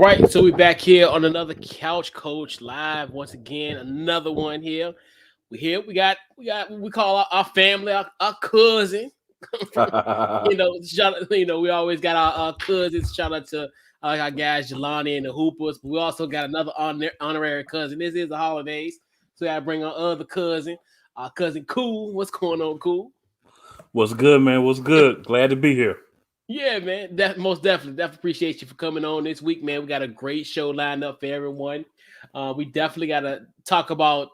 right, so we're back here on another Couch Coach Live once again. Another one here. We here. We got what we call our family, our cousin. From, we always got our cousins. Shout out to our guys Jelani and the Hoopers. But we also got another honorary cousin. This is the holidays, so I bring our other cousin, our cousin Cool. What's going on, Cool? What's good, man? What's good? Glad to be here. Yeah, man. Most definitely appreciate you for coming on this week, man. We got a great show lined up for everyone. We definitely got to talk about.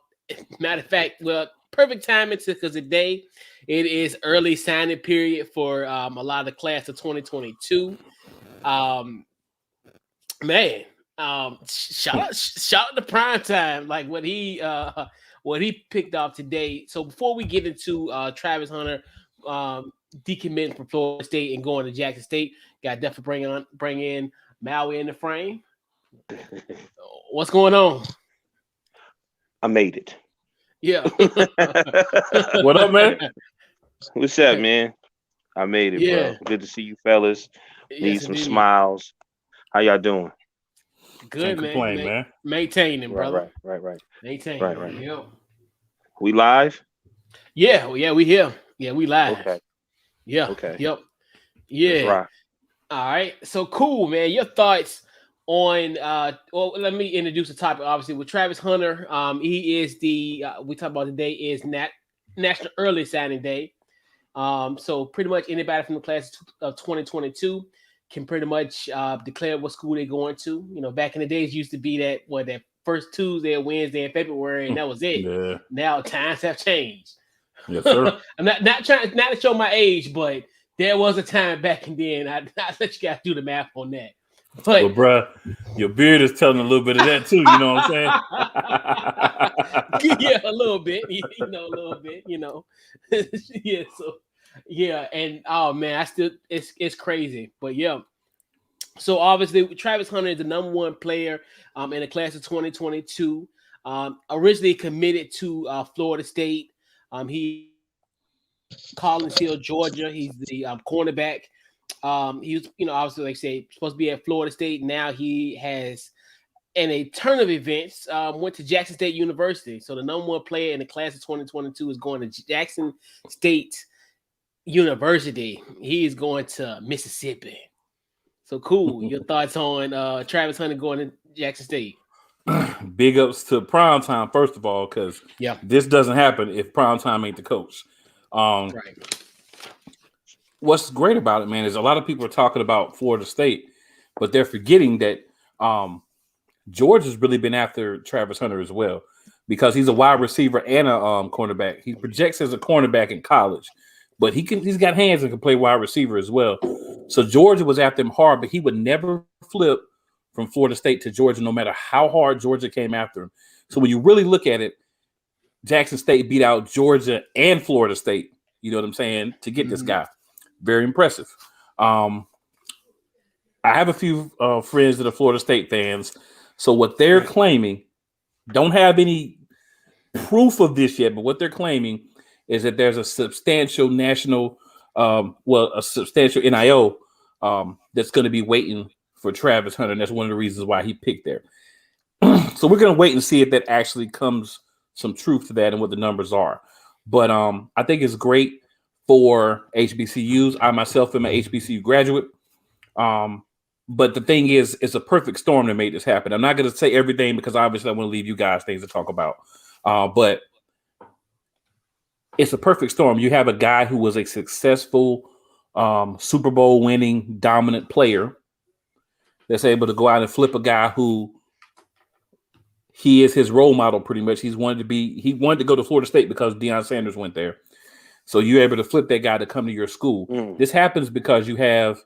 Matter of fact, well, perfect timing because today it is early signing period for a lot of the class of 2022. Man, shout out to Prime Time, like what he picked up today. So before we get into Travis Hunter decommitting from Florida State and going to Jackson State, got definitely bring in Meyer in the frame. What's going on? I made it. Yeah. What up, man? What's up, man? I made it, bro. Good to see you fellas. Need some smiles. How y'all doing? Good, man. Maintaining, brother. Right. Maintaining. Right. Yep. We live? Yeah, we here. Yeah, we live. Okay. Yeah. Okay. Yep. Yeah. Right. All right. So Cool, man. Your thoughts on well, let me introduce the topic. Obviously, with Travis Hunter, he is the we talk about today is National Early Signing Day. So pretty much anybody from the class of 2022 can pretty much declare what school they're going to. You know, back in the days, used to be that first Tuesday or Wednesday in February, and that was it. Yeah. Now times have changed. Yes, sir. I'm not trying to show my age, but there was a time back in then. I let you guys do the math on that. But, well, bro, your beard is telling a little bit of that too. You know what I'm saying? Yeah, a little bit. A little bit. Yeah. So yeah, and oh man, it's crazy. But yeah. So obviously, Travis Hunter is the number one player in the class of 2022. Originally committed to Florida State. He Collins Hill, Georgia. He's the cornerback. He was, obviously, like I say, supposed to be at Florida State. Now he has, in a turn of events, went to Jackson State University. So the number one player in the class of 2022 is going to Jackson State University. He is going to Mississippi. So Cool. Your thoughts on Travis Hunter going to Jackson State? Big ups to Prime Time, first of all, because this doesn't happen if Prime Time ain't the coach. Right. What's great about it, man, is a lot of people are talking about Florida State, but they're forgetting that Georgia's really been after Travis Hunter as well, because he's a wide receiver and a cornerback. He projects as a cornerback in college, but he's got hands and can play wide receiver as well. So Georgia was after him hard, but he would never flip from Florida State to Georgia, no matter how hard Georgia came after him. So when you really look at it, Jackson State beat out Georgia and Florida State, you know what I'm saying, to get this guy. Very impressive. I have a few friends that are Florida State fans. So what they're claiming, don't have any proof of this yet, but what they're claiming is that there's a substantial national, a substantial NIL that's going to be waiting for Travis Hunter. And that's one of the reasons why he picked there. So we're going to wait and see if that actually comes some truth to that and what the numbers are. But I think it's great for HBCUs. I myself am an HBCU graduate. But the thing is, it's a perfect storm that made this happen. I'm not going to say everything because obviously I want to leave you guys things to talk about. But it's a perfect storm. You have a guy who was a successful Super Bowl winning dominant player that's able to go out and flip a guy who he is his role model pretty much. He wanted to go to Florida State because Deion Sanders went there. So you're able to flip that guy to come to your school. This happens because you have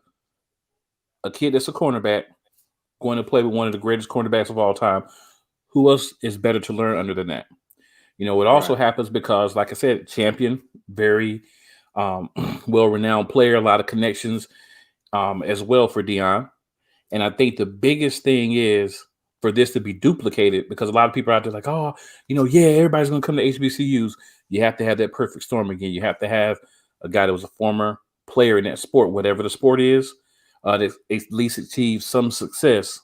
a kid that's a cornerback going to play with one of the greatest cornerbacks of all time. Who else is better to learn under than that? It also happens because, like I said, champion, very well-renowned player, a lot of connections as well for Deion. And I think the biggest thing is for this to be duplicated, because a lot of people are out there like, everybody's going to come to HBCUs. You have to have that perfect storm again. You have to have a guy that was a former player in that sport, whatever the sport is, that at least achieve some success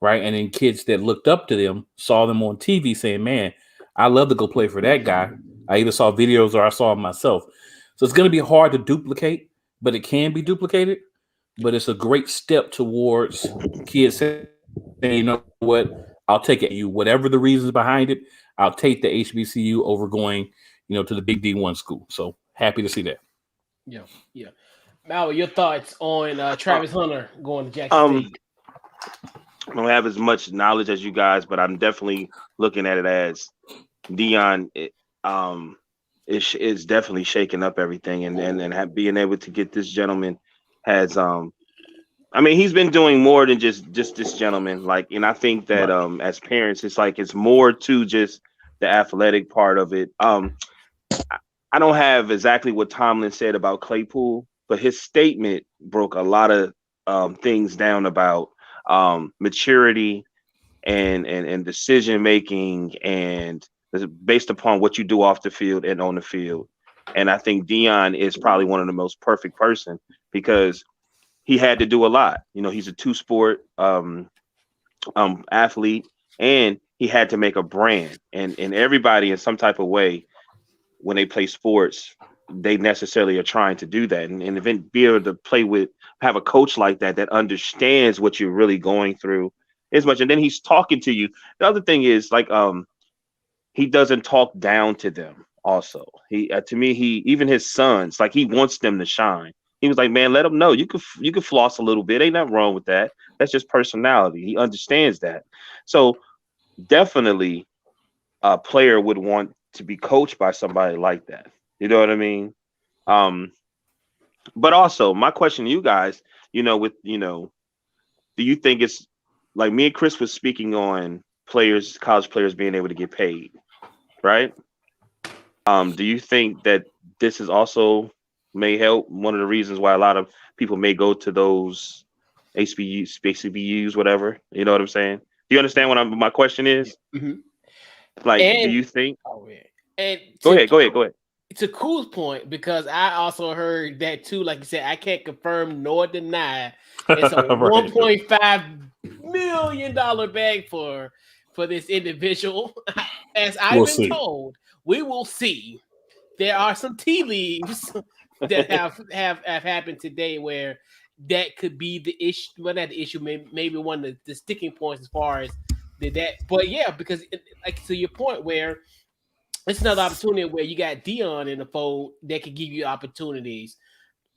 right? And then kids that looked up to them saw them on TV saying, man, I love to go play for that guy. I either saw videos or I saw it myself. So it's going to be hard to duplicate, but it can be duplicated. But it's a great step towards kids saying, you know what, I'll take it. You, whatever the reasons behind it, I'll take the HBCU over going, you know, to the big D1 school. So happy to see that. Yeah, yeah. Mal, your thoughts on Travis Hunter going to Jackson State? I don't have as much knowledge as you guys, but I'm definitely looking at it as Dion is definitely shaking up everything, and being able to get this gentleman has I mean, he's been doing more than just this gentleman. Like, and I think that as parents, it's more to just the athletic part of it. I don't have exactly what Tomlin said about Claypool, but his statement broke a lot of things down about maturity and decision making, and based upon what you do off the field and on the field. And I think Dion is probably one of the most perfect person because he had to do a lot. You know, he's a two-sport athlete, and he had to make a brand. And everybody in some type of way, when they play sports, they necessarily are trying to do that. And then be able to have a coach like that understands what you're really going through as much. And then he's talking to you. The other thing is he doesn't talk down to them. Also, he to me, even his sons, like, he wants them to shine. He was like, man, let them know you could floss a little bit. Ain't nothing wrong with that. That's just personality. He understands that. So definitely a player would want to be coached by somebody like that. You know what I mean? But also my question to you guys, do you think it's like me and Chris was speaking on college players being able to get paid, right? Do you think that this is also may help one of the reasons why a lot of people may go to those HBCUs, whatever? You know what I'm saying? Do you understand what my question is? Mm-hmm. Like, do you think? Oh, yeah. And go ahead. To Cool's point, because I also heard that too. Like you said, I can't confirm nor deny it's a right. $1.5 million bag for this individual. As I've been told, we will see. There are some tea leaves that have happened today where that could be the issue. Well, not the issue, maybe one of the sticking points as far as that. But yeah, because like to your point, where it's another opportunity where you got Dion in the fold that could give you opportunities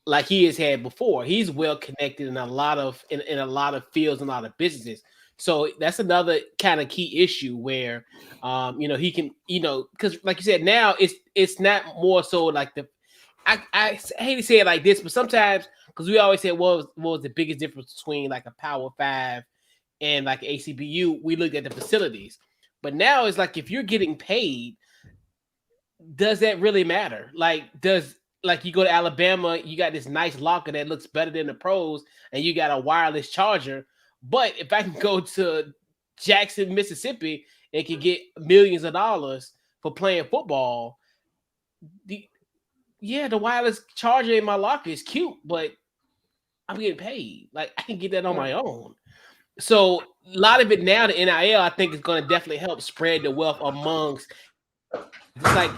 like he has had before. He's well connected in a lot of fields and a lot of businesses. So that's another kind of key issue where he can, because like you said, now it's not more so like I hate to say it like this, but sometimes, because we always say what was the biggest difference between like a Power 5 and like ACBU, we looked at the facilities. But now it's like, if you're getting paid, does that really matter? Like you go to Alabama, you got this nice locker that looks better than the pros, and you got a wireless charger. But if I can go to Jackson, Mississippi, and can get millions of dollars for playing football, the wireless charger in my locker is cute, but I'm getting paid. Like, I can get that on my own. So a lot of it now, the NIL, I think, is going to definitely help spread the wealth amongst. It's like,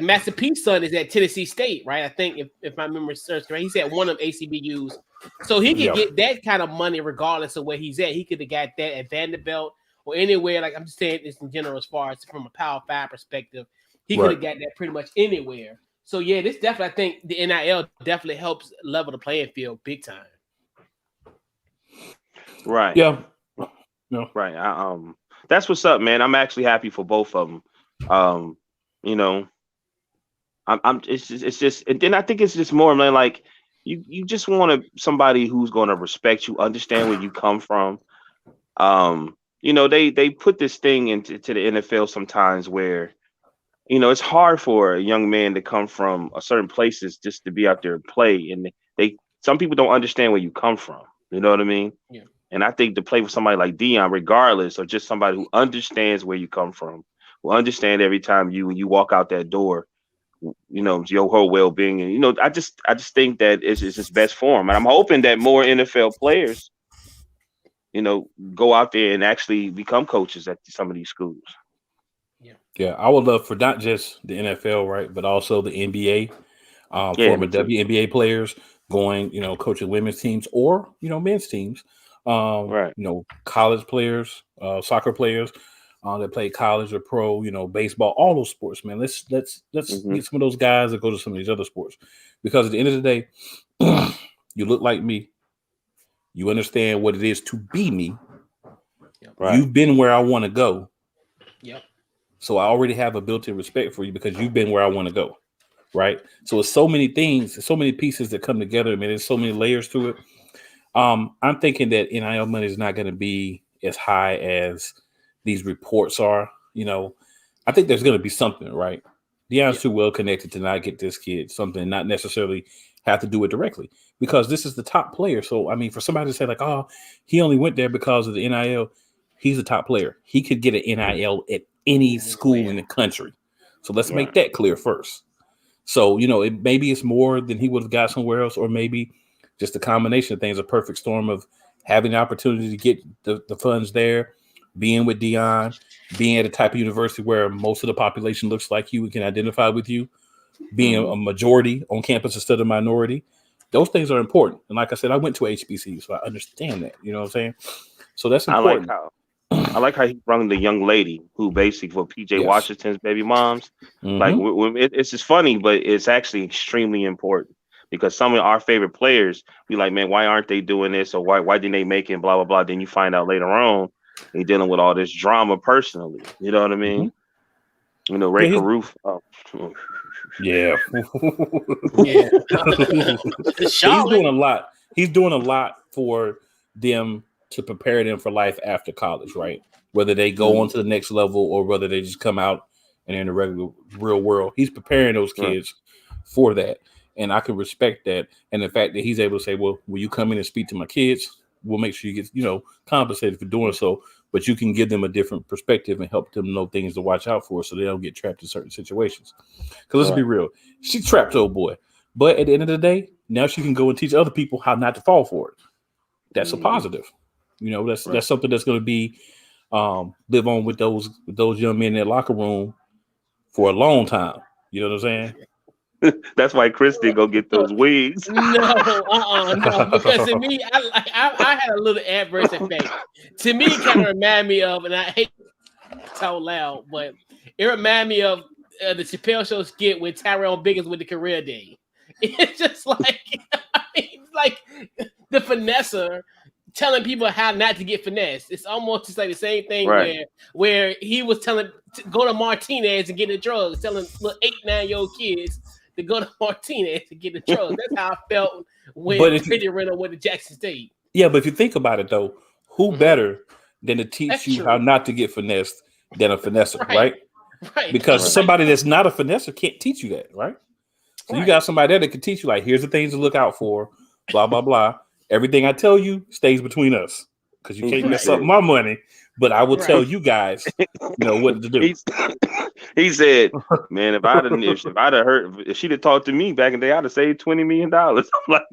Master P's son is at Tennessee State, right? I think if my memory serves correct, he's at one of ACBUs. So he could get that kind of money regardless of where he's at. He could have got that at Vanderbilt or anywhere. Like, I'm just saying this in general, as far as from a Power 5 perspective, he could have got that pretty much anywhere. So yeah, this definitely, I think the NIL definitely helps level the playing field big time. Right. Yeah. No. Right. That's what's up, man. I'm actually happy for both of them. It's just, and then I think it's just more, man, like you just want somebody who's going to respect you, understand where you come from. They put this thing into the NFL sometimes where, it's hard for a young man to come from a certain places just to be out there and play. And some people don't understand where you come from. You know what I mean? Yeah. And I think to play with somebody like Dion, regardless, or just somebody who understands where you come from, who understand every time when you walk out that door, your whole well-being. And, I just think that it's just best for him. And I'm hoping that more NFL players go out there and actually become coaches at some of these schools. Yeah, I would love for not just the NFL, right, but also the NBA, former WNBA players going, coaching women's teams or men's teams, Right. college players, soccer players that play college or pro, baseball, all those sports, man. Let's get some of those guys that go to some of these other sports, because at the end of the day, you look like me, you understand what it is to be me. Right. You've been where I want to go. Yep. So I already have a built-in respect for you because you've been where I want to go, right? So it's so many things, so many pieces that come together. I mean, there's so many layers to it. I'm thinking that NIL money is not going to be as high as these reports are. I think there's going to be something, right? Deion's too well connected to not get this kid something, not necessarily have to do it directly, because this is the top player. So, I mean, for somebody to say like, oh, he only went there because of the NIL, he's a top player. He could get an NIL at any school in the country. So let's make that clear first. So, maybe it's more than he would have got somewhere else, or maybe just a combination of things, a perfect storm of having the opportunity to get the funds there, being with Deion, being at a type of university where most of the population looks like you and can identify with you, being a majority on campus instead of minority. Those things are important. And like I said, I went to HBCU, so I understand that. You know what I'm saying? So that's important. I like how he brought the young lady who basically for PJ Washington's baby moms. Like it's just funny, but it's actually extremely important, because some of our favorite players be like, man, why aren't they doing this, or why didn't they make it? Blah blah blah. Then you find out later on they dealing with all this drama personally. You know what I mean? Ray Caruth. Yeah. He's doing a lot. He's doing a lot for them to prepare them for life after college, right? Whether they go on to the next level or whether they just come out and in the regular real world. He's preparing those kids for that. And I can respect that. And the fact that he's able to say, well, will you come in and speak to my kids? We'll make sure you get, compensated for doing so, but you can give them a different perspective and help them know things to watch out for so they don't get trapped in certain situations. Because let's be real, she trapped old boy. But at the end of the day, now she can go and teach other people how not to fall for it. That's a positive. That's something that's going to be live on with those young men in their locker room for a long time. You know what I'm saying? That's why Chris didn't go get those wigs. No. Because to me, I had a little adverse effect. To me, it kind of reminded me of, and I hate so loud, but it reminded me of the Chappelle Show skit with Tyrell Biggins with the career day. It's just like, like the finesser telling people how not to get finessed. It's almost just like the same thing where he was telling go to Martinez and get the drugs, telling little 8-9-year-old kids to go to Martinez to get the drugs. That's how I felt when Pretty Renner went to Jackson State. Yeah, but if you think about it though, who better than to teach you how not to get finessed than a finesser, right? Right. Because somebody that's not a finesser can't teach you that, right? So you got somebody there that can teach you, like, here's the things to look out for, blah, blah, blah. Everything I tell you stays between us because you can't mess up my money, but I will tell you guys, what to do. He said, man, if she'd have talked to me back in the day, I'd have saved $20 million. I'm like,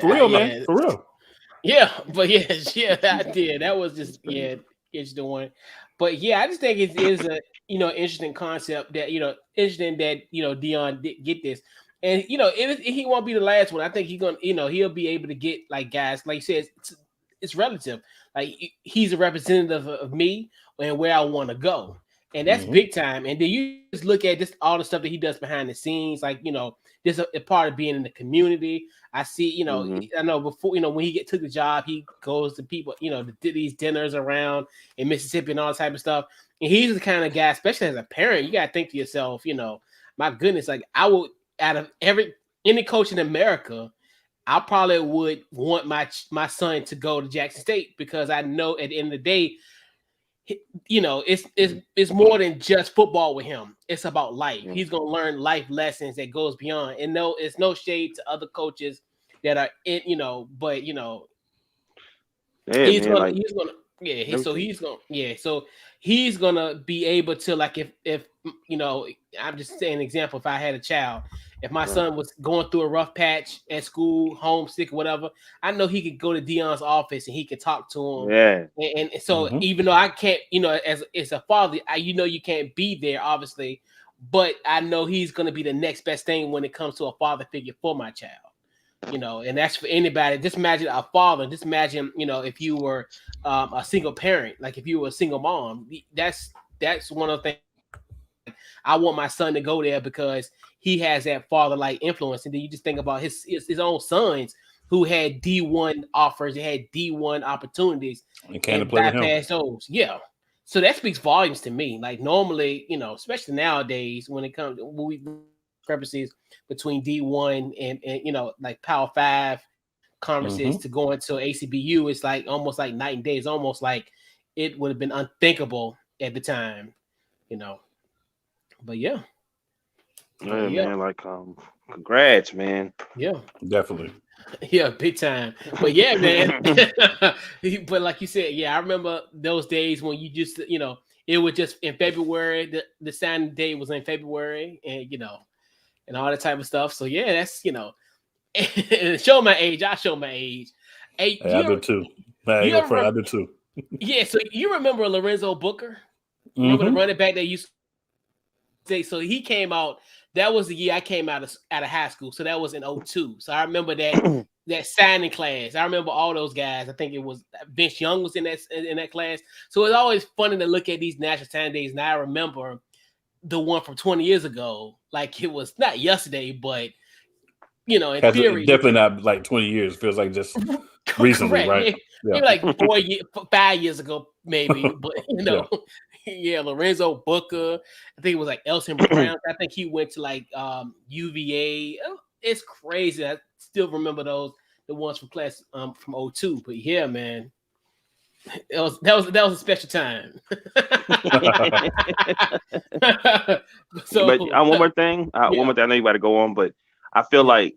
for real, man, for real. Yeah, but I did. That was just it's doing. But I just think it is a interesting concept that interesting that Deion did get this. And he won't be the last one. I think he's gonna, he'll be able to get like guys, like you said, it's relative. Like he's a representative of me and where I want to go, and that's big time. And then you just look at just all the stuff that he does behind the scenes, like this a part of being in the community. I see, I know before, when he took the job, he goes to people, to these dinners around in Mississippi and all that type of stuff. And he's the kind of guy, especially as a parent, you got to think to yourself, my goodness, like I would. Out of any coach in America, I probably would want my son to go to Jackson State, because I know at the end of the day, it's more than just football with him. It's about life. He's gonna learn life lessons that goes beyond. And no, it's no shade to other coaches that are in, but he's gonna be able to, like, if you know, I'm just saying an example. If I had a child, if my son was going through a rough patch at school, homesick, whatever, I know he could go to Dion's office and he could talk to him. Yeah. And so even though I can't, you know, as a father, you can't be there, obviously, but I know he's gonna be the next best thing when it comes to a father figure for my child. You know, and that's for anybody. Just imagine a father. Just imagine, you know, if you were a single parent, like if you were a single mom. That's one of the things I want my son to go there, because he has that father-like influence. And then you just think about his own sons who had D1 offers, they had D1 opportunities, and can't play with him. Bypass those. Yeah. So that speaks volumes to me. Like normally, you know, especially nowadays when it comes to discrepancies between D1 and you know, like Power 5 conferences to go into ACBU, it's like almost like night and day. It's almost like it would have been unthinkable at the time, you know. But yeah. Man, like congrats, man. Yeah, definitely. Yeah, big time. But yeah, man. But like you said, yeah, I remember those days when you just, you know, it was just in February. The signing day was in February, and you know, and all that type of stuff. So yeah, that's, you know, show my age. I show my age. Hey, I do too. I do too. Yeah, so you remember Lorenzo Booker? Remember the running back that used to say, so he came out. That was the year I came out of high school. So that was in 2002. So I remember that signing class. I remember all those guys. I think it was Vince Young was in that class. So it's always funny to look at these national signing days. And I remember the one from 20 years ago, like it was not yesterday, but you know, in theory, definitely not like 20 years. Feels like just recently, right? Maybe like 5 years ago, maybe. But you know, yeah, Lorenzo Booker. I think it was like Elton Brown. I think he went to like UVA. It's crazy. I still remember the ones from class from 2002. But yeah, man. That was a special time. So, but one more thing. I know you got to go on, but I feel like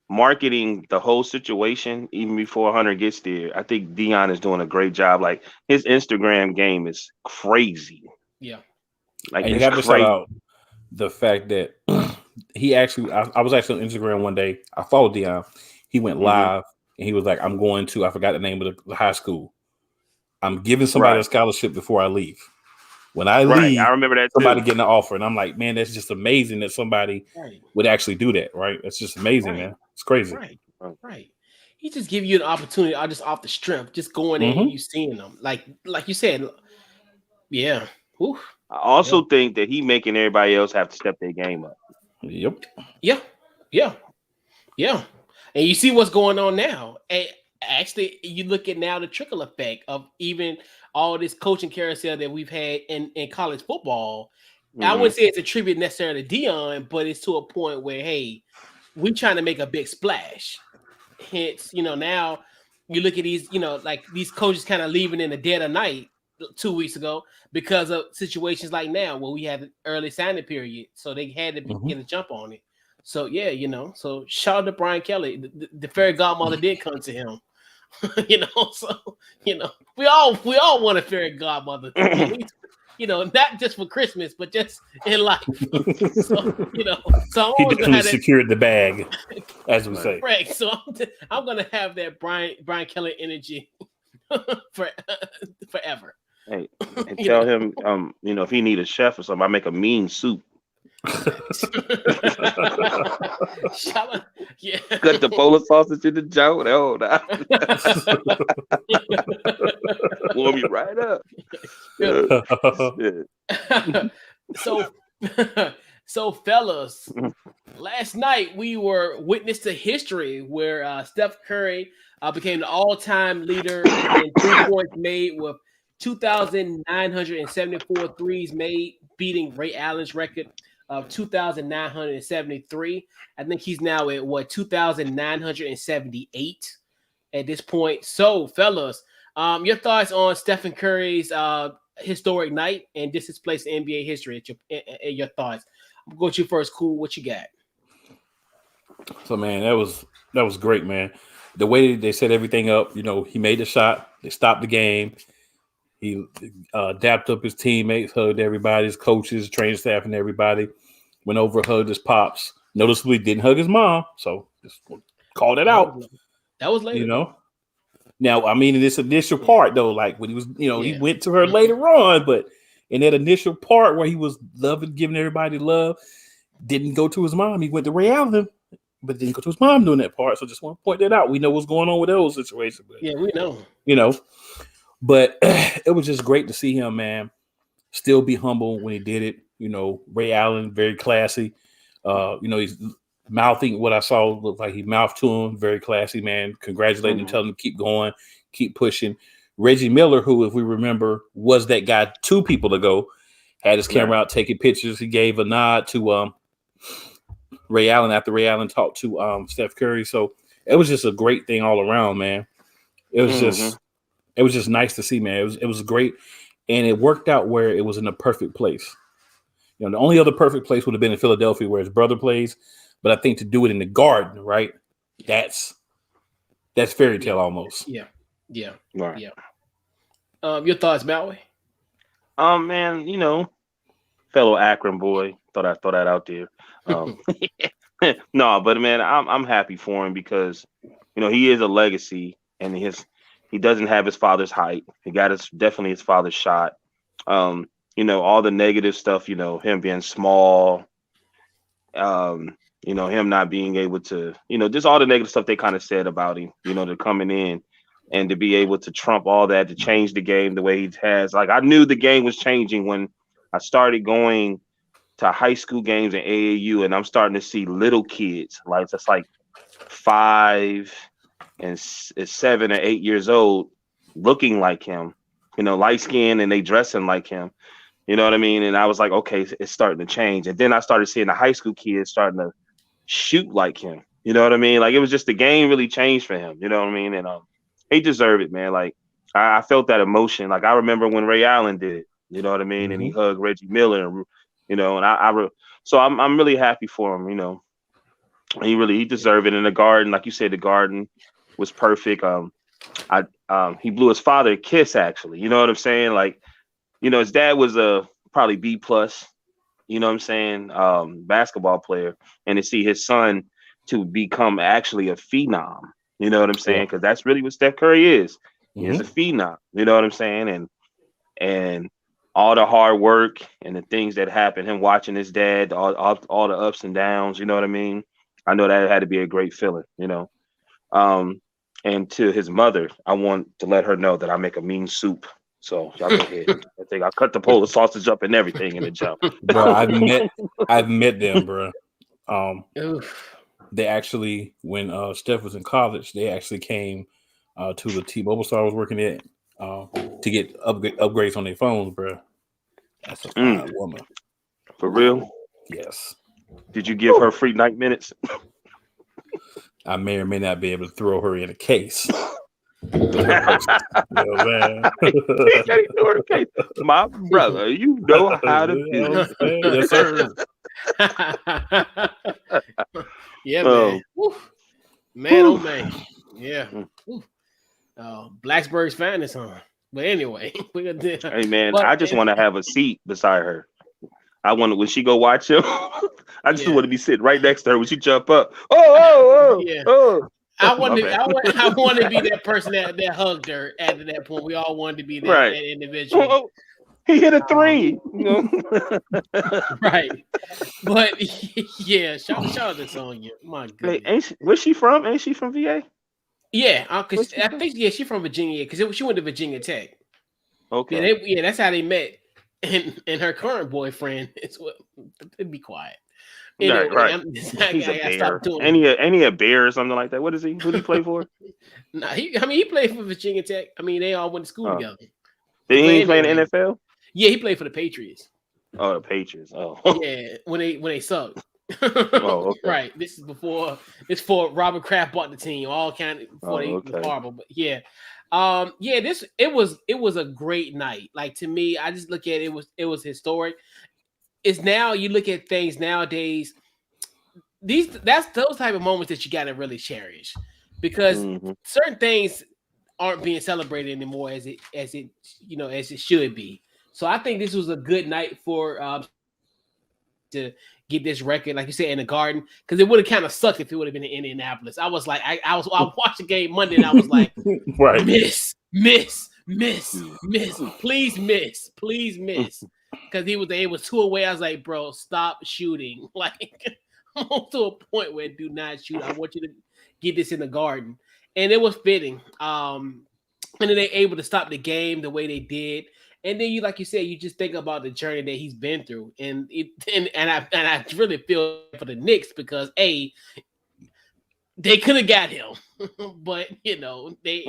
marketing the whole situation even before Hunter gets there, I think Dion is doing a great job. Like his Instagram game is crazy. Yeah, like you have to shout out the fact that he actually. I was actually on Instagram one day. I followed Dion. He went live and he was like, "I'm going to. I forgot the name of the high school. I'm giving somebody a scholarship before I leave. When I leave, I remember that somebody getting an offer, and I'm like, man, that's just amazing that somebody would actually do that, right? That's just amazing, man. It's crazy. Right. He just give you an opportunity, just off the strength, just going in and you seeing them, like you said, yeah. Oof. I also think that he making everybody else have to step their game up. Yep. Yeah. And you see what's going on now. And actually, you look at now the trickle effect of even all this coaching carousel that we've had in college football. I wouldn't say it's a tribute necessarily to Dion, but it's to a point where, hey, we're trying to make a big splash. Hence, you know, now you look at these, you know, like these coaches kind of leaving in the dead of night 2 weeks ago because of situations like now where we had an early signing period. So they had to get a jump on it. So, yeah, you know, so shout out to Brian Kelly. The fairy godmother did come to him. You know, so, you know, we all want a fairy godmother. You know, not just for Christmas, but just in life. So, you know, so he definitely secured the bag, as we say. Right. So I'm gonna have that Brian Kelly energy forever. Hey, and tell him, you know, if he need a chef or something, I make a mean soup. Yeah. Cut the bowl of sausage in the jar. Warm you right up. So fellas, last night we were witness to history where Steph Curry became the all-time leader in 3-points made with 2,974 threes made, beating Ray Allen's record of 2,973. I think he's now at 2,978 at this point. So, fellas, your thoughts on Stephen Curry's historic night and this is place in NBA history. Your thoughts. I'm going to go to you first. Cool. What you got? So, man, that was great, man. The way they set everything up, you know, he made the shot. They stopped the game. He dapped up his teammates, hugged everybody, his coaches, training staff, and everybody. Went over, hugged his pops. Noticeably didn't hug his mom, so just call that out. That was later. You know. Now, I mean, in this initial part though, like when he was, he went to her later on, but in that initial part where he was loving, giving everybody love, didn't go to his mom. He went to Ray Allen, but didn't go to his mom doing that part. So just want to point that out. We know what's going on with those situations. But, yeah, we know. But it was just great to see him, man, still be humble when he did it. Ray Allen, very classy. He's mouthing what I saw looked like he mouthed to him. Very classy, man. Congratulating him, telling him to keep going, keep pushing. Reggie Miller, who, if we remember, was that guy 2 people ago, had his camera out taking pictures. He gave a nod to Ray Allen after Ray Allen talked to Steph Curry. So it was just a great thing all around, man. It was just nice to see, man. It was great, and it worked out where it was in a perfect place. The only other perfect place would have been in Philadelphia, where his brother plays. But I think to do it in the Garden, right? That's fairy tale almost. Yeah. Right. Yeah. Your thoughts, Maui? Man, fellow Akron boy, thought I'd throw that out there. No, but man, I'm happy for him because he is a legacy, and he doesn't have his father's height. He got definitely his father's shot. All the negative stuff, him being small, him not being able to, just all the negative stuff they kind of said about him, to coming in and to be able to trump all that, to change the game the way he has. Like, I knew the game was changing when I started going to high school games in AAU, and I'm starting to see little kids, like just like 5 and 7 or 8 years old, looking like him, light skinned, and they dressing like him. You know what I mean? And I was like, okay, it's starting to change. And then I started seeing the high school kids starting to shoot like him. You know what I mean? Like, it was just, the game really changed for him. You know what I mean? And he deserved it, man. Like, I felt that emotion. Like, I remember when Ray Allen did it. You know what I mean? And he hugged Reggie Miller, and so I'm really happy for him. He deserved it in the Garden. Like you said, the Garden was perfect. He blew his father a kiss, actually. You know what I'm saying? Like, his dad was probably B+, basketball player, and to see his son to become actually a phenom, you know what I'm saying? Because that's really what Steph Curry is. He is a phenom, you know what I'm saying? And all the hard work and the things that happened, him watching his dad, all the ups and downs, you know what I mean? I know that had to be a great feeling, and to his mother, I want to let her know that I make a mean soup. So y'all go ahead. I think I cut the Polish sausage up and everything in the jump. Bro, I've met them, bro. They actually, when Steph was in college, they actually came to the T-Mobile store I was working at to get upgrades on their phones, bro. That's a fine woman. For real? Yes. Did you give her free night minutes? I may or may not be able to throw her in a case. Man. My brother, you know how to do it. Yes, sir. Yeah, man. Man, oh man. Yeah. Blacksburg's finest, huh? But anyway, hey man, I just want to have a seat beside her. I want to, when she go watch him, I just want to be sitting right next to her when she jump up. Oh. I want to be that person that hugged her after that point. We all wanted to be that individual. Oh, he hit a 3. Right. But shout out to Sonya. My goodness. Where's she from? Ain't she from VA? Yeah, I think she's from Virginia because she went to Virginia Tech. Okay. That's how they met. And her current boyfriend is what. Be quiet. Anyway, right. He's a bear. Ain't he a bear or something like that? What is he? Who did he play for? He played for Virginia Tech. I mean, they all went to school together. Did he play in the NFL? Yeah, he played for the Patriots. Oh, the Patriots. Oh, yeah, when they sucked. Oh, okay. Right. This is before Robert Kraft bought the team. All kind of before they was horrible. But yeah. It was a great night. Like, to me, I just look at it was historic. It's now you look at things nowadays. That's those type of moments that you gotta really cherish, because certain things aren't being celebrated anymore as it should be. So I think this was a good night for to get this record, like you said, in the Garden, because it would have kind of sucked if it would have been in Indianapolis. I was like, I watched the game Monday and I was like, right, miss, please miss, because it was 2 away. I was like, bro, stop shooting. Like, I'm to a point where do not shoot. I want you to get this in the Garden, and it was fitting. And then they able to stop the game the way they did. And then you, like you said, you just think about the journey that he's been through, and I really feel for the Knicks because they could have got him, but they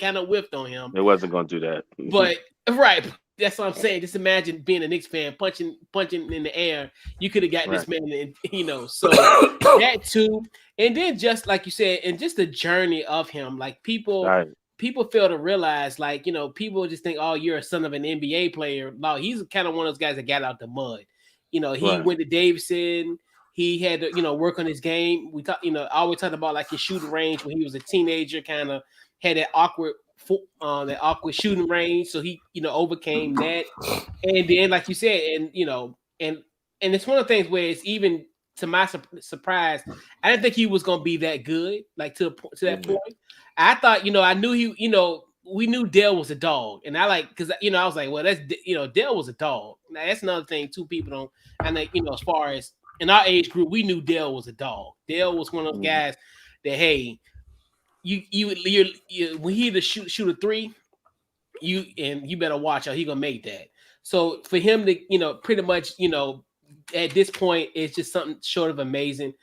kind of whiffed on him. They wasn't going to do that, but right, that's what I'm saying. Just imagine being a Knicks fan, punching in the air. You could have got this man, and so that too, and then just like you said, and just the journey of him, like people. Right. People fail to realize, like, people just think, oh, you're a son of an NBA player. No, he's kind of one of those guys that got out the mud. He went to Davidson. He had to, work on his game. We talk, I always talked about like his shooting range when he was a teenager, kind of had that awkward shooting range. So he, overcame that. And then, like you said, and it's one of the things where it's even to my surprise, I didn't think he was going to be that good, like to that point. I thought, I knew he, we knew Dale was a dog, and I because I was like, well, that's Dale was a dog. Now that's another thing too. People don't, and as far as in our age group, we knew Dale was a dog. Dale was one of those guys that, hey, you when he to shoot a three, you better watch how he gonna make that. So for him to pretty much at this point, it's just something short of amazing.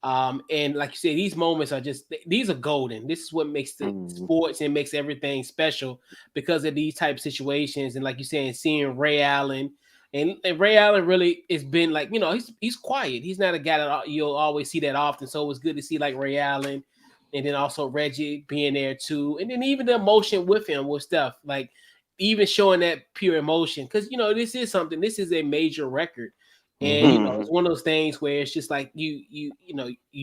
And like you said, these moments these are golden. This is what makes the sports and makes everything special because of these type of situations. And like you said, seeing Ray Allen and Ray Allen really has been like, he's quiet. He's not a guy that you'll always see that often. So it was good to see like Ray Allen and then also Reggie being there too. And then even the emotion with him with stuff like even showing that pure emotion. Cause this is a major record. And it's one of those things where it's just like you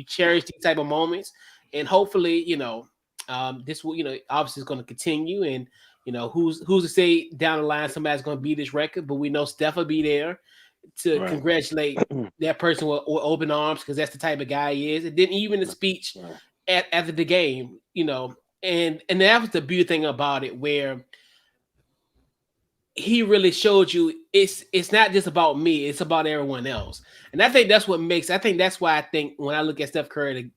cherish these type of moments, and hopefully this will obviously is going to continue, and who's to say down the line somebody's going to beat this record, but we know Steph will be there to congratulate that person with open arms because that's the type of guy he is. And then even the speech after the game, and that was the beautiful thing about it where. He really showed you it's not just about me, it's about everyone else. And I think that's what that's why I think when I look at Steph Curry,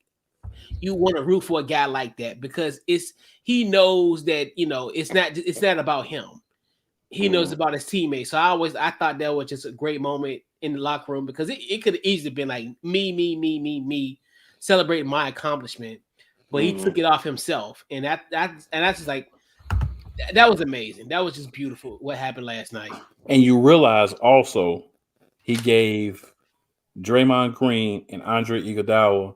you want to root for a guy like that because he knows that it's not about him. He knows about his teammates. So I thought that was just a great moment in the locker room because it could have easily been like me celebrating my accomplishment, but he took it off himself, and that's just like. That was amazing. That was just beautiful what happened last night. And you realize also he gave Draymond Green and Andre Iguodala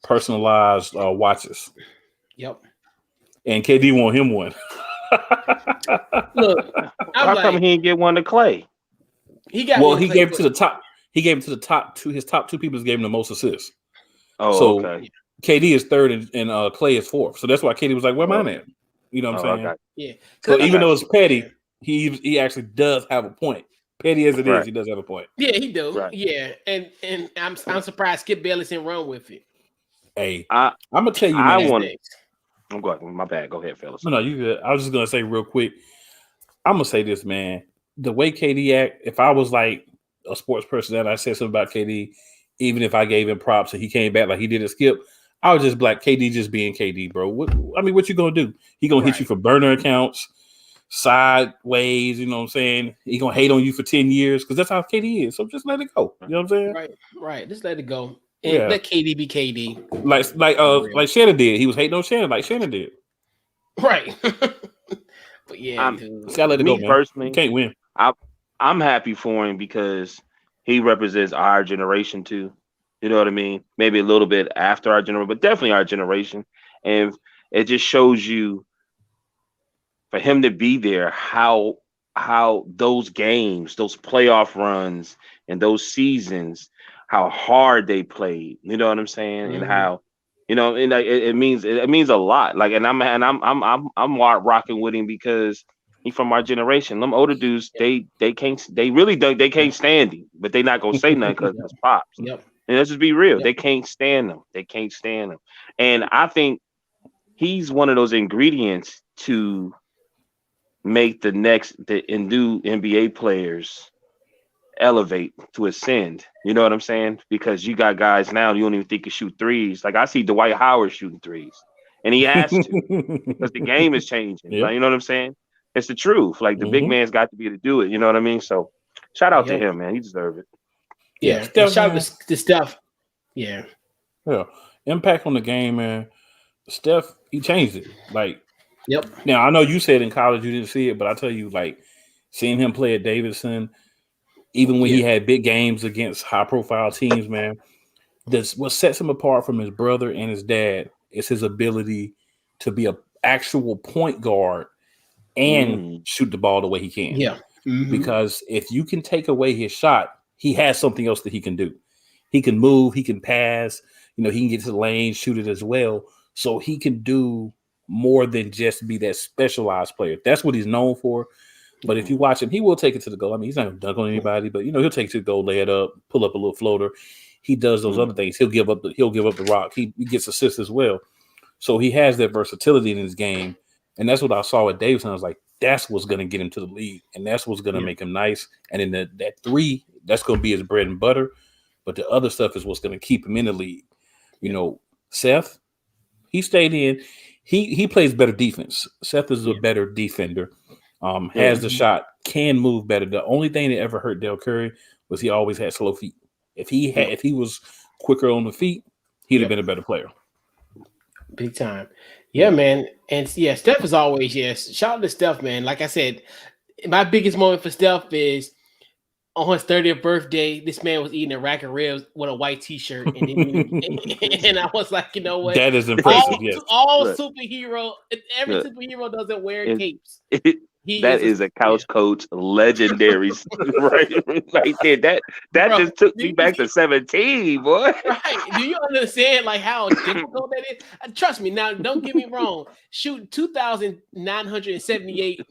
personalized watches. Yep. And KD won him one. Look, how come he didn't get one to Clay? He gave it to the top. He gave it to the top two. His top two people gave him the most assists. Oh, so okay. KD is third and Clay is fourth. So that's why KD was like, "Where am I at?" You know what I'm saying? Okay. Yeah. So even though it's petty, he actually does have a point. Petty as it is, he does have a point. Yeah, he do. Right. Yeah, and I'm surprised Skip Bayless didn't run with it. Hey, I'm gonna tell you, man. I'm going. My bad. Go ahead, fellas. No, you good. I was just gonna say real quick. I'm gonna say this, man. The way KD act. If I was like a sports person and I said something about KD, even if I gave him props and he came back like he did at Skip. I was just like KD just being KD, bro. What you gonna do? He gonna hit you for burner accounts, sideways. You know what I'm saying? He gonna hate on you for 10 years because that's how KD is. So just let it go. You know what I'm saying? Right. Just let it go. And let KD be KD. Like Shannon did. He was hating on Shannon like Shannon did. Right. But yeah, dude. Gotta let it go, man. Personally, you can't win. I'm happy for him because he represents our generation too. You know what I mean? Maybe a little bit after our generation, but definitely our generation. And it just shows you for him to be there, how those games, those playoff runs and those seasons, how hard they played. You know what I'm saying? And how You know, and it means a lot. Like, and I'm rocking with him because he from our generation. Them older dudes, they can't, they really don't, they can't stand him, but they not gonna say nothing because it's pops. Yep. And let's just be real, Yep. they can't stand them. They can't stand them. And I think he's one of those ingredients to make the new NBA players elevate to ascend. You know what I'm saying? Because you got guys now you don't even think can shoot threes. Like I see Dwight Howard shooting threes, and he has to because the game is changing. Yep. Like, you know what I'm saying? It's the truth. Like the big man's got to be able to do it. You know what I mean? So shout out to him, man. He deserves it. Yeah. Steph, shout out to Steph. Yeah. Yeah. Impact on the game, man. Steph, he changed it. Like, yep. Now I know you said in college you didn't see it, but I tell you, like, seeing him play at Davidson, even when he had big games against high-profile teams, man, what sets him apart from his brother and his dad is his ability to be an actual point guard and shoot the ball the way he can. Yeah. Mm-hmm. Because if you can take away his shot, he has something else that he can do. He can move, he can pass, he can get to the lane, shoot it as well. So he can do more than just be that specialized player. That's what he's known for. But if you watch him, he will take it to the goal. I mean, he's not going to dunk on anybody, but he'll take it to the goal, lay it up, pull up a little floater. He does those other things. He'll give up the rock. He gets assists as well. So he has that versatility in his game. And that's what I saw with Davidson. I was like, that's what's going to get him to the league. And that's what's going to make him nice. And then that three, that's going to be his bread and butter. But the other stuff is what's going to keep him in the league. Seth, he stayed in. He plays better defense. Seth is a better defender. Has the shot, can move better. The only thing that ever hurt Del Curry was he always had slow feet. If he was quicker on the feet, he'd have been a better player. Big time. Yeah, man. And Steph is always, shout out to Steph, man. Like I said, my biggest moment for Steph is on his 30th birthday, this man was eating a rack of ribs with a white t-shirt. And I was like, you know what? That is impressive, every superhero doesn't wear capes. That is a couch coach legendary right there. That just took me back to 17, boy. Right. Do you understand like how difficult that is? Trust me. Now, don't get me wrong. Shooting 2,978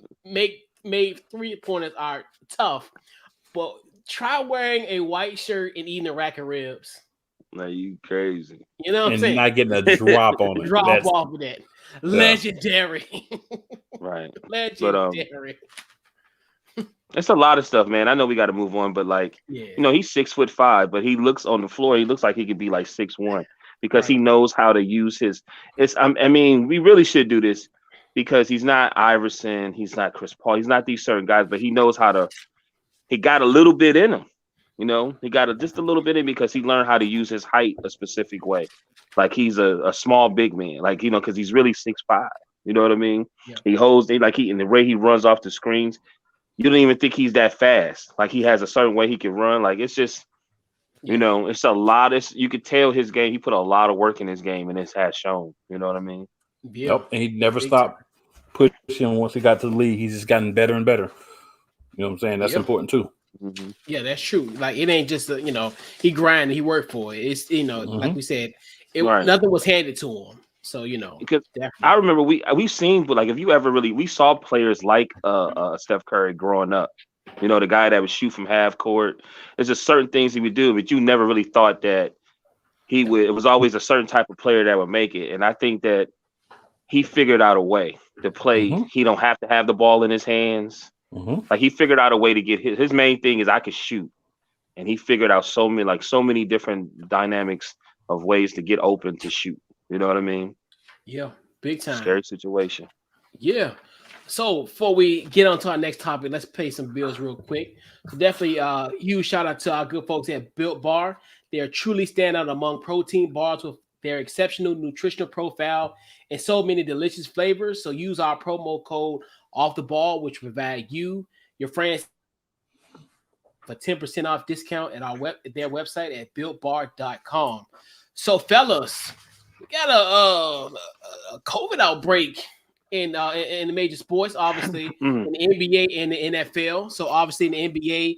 made three-pointers are tough. But try wearing a white shirt and eating a rack of ribs. Now you crazy. You know what I'm saying? Not getting a drop on it. Off of that. Legendary. Right. Legendary. It's a lot of stuff, man. I know we got to move on, but he's 6'5", but he looks on the floor. He looks like he could be like 6'1" because he knows how to use his. We really should do this because he's not Iverson, he's not Chris Paul, he's not these certain guys, but he knows how to. He got a little bit in him, he got just a little bit in because he learned how to use his height a specific way. Like he's a small big man, because he's really 6'5". You know what I mean? Yeah. He holds in the way he runs off the screens. You don't even think he's that fast. Like he has a certain way he can run. Like it's just, it's a lot. You could tell his game. He put a lot of work in his game, and it has shown. You know what I mean? Yeah. Yep. And he never stopped pushing once he got to the league. He's just gotten better and better. You know what I'm saying? That's important too. Mm-hmm. Yeah, that's true. Like it ain't just he grinded, he worked for it. It's like we said, nothing was handed to him. So because I remember we've seen, but like if you ever we saw players like Steph Curry growing up. The guy that would shoot from half court. There's just certain things he would do, but you never really thought that he would. It was always a certain type of player that would make it, and I think that he figured out a way to play. Mm-hmm. He don't have to have the ball in his hands. Mm-hmm. Like he figured out a way to get his main thing is I could shoot, and he figured out so many different dynamics of ways to get open to shoot. You know what I mean? Yeah, big time. Scary situation. Yeah. So before we get on to our next topic, let's pay some bills real quick. So definitely huge shout out to our good folks at Built Bar. They are truly standout among protein bars with their exceptional nutritional profile and so many delicious flavors. So use our promo code OFFTHEBALL, which will provide you, your friends, for 10% off discount at their website at builtbar.com. So, fellas, we got a COVID outbreak in the major sports, obviously in the NBA and the NFL. So, obviously in the NBA,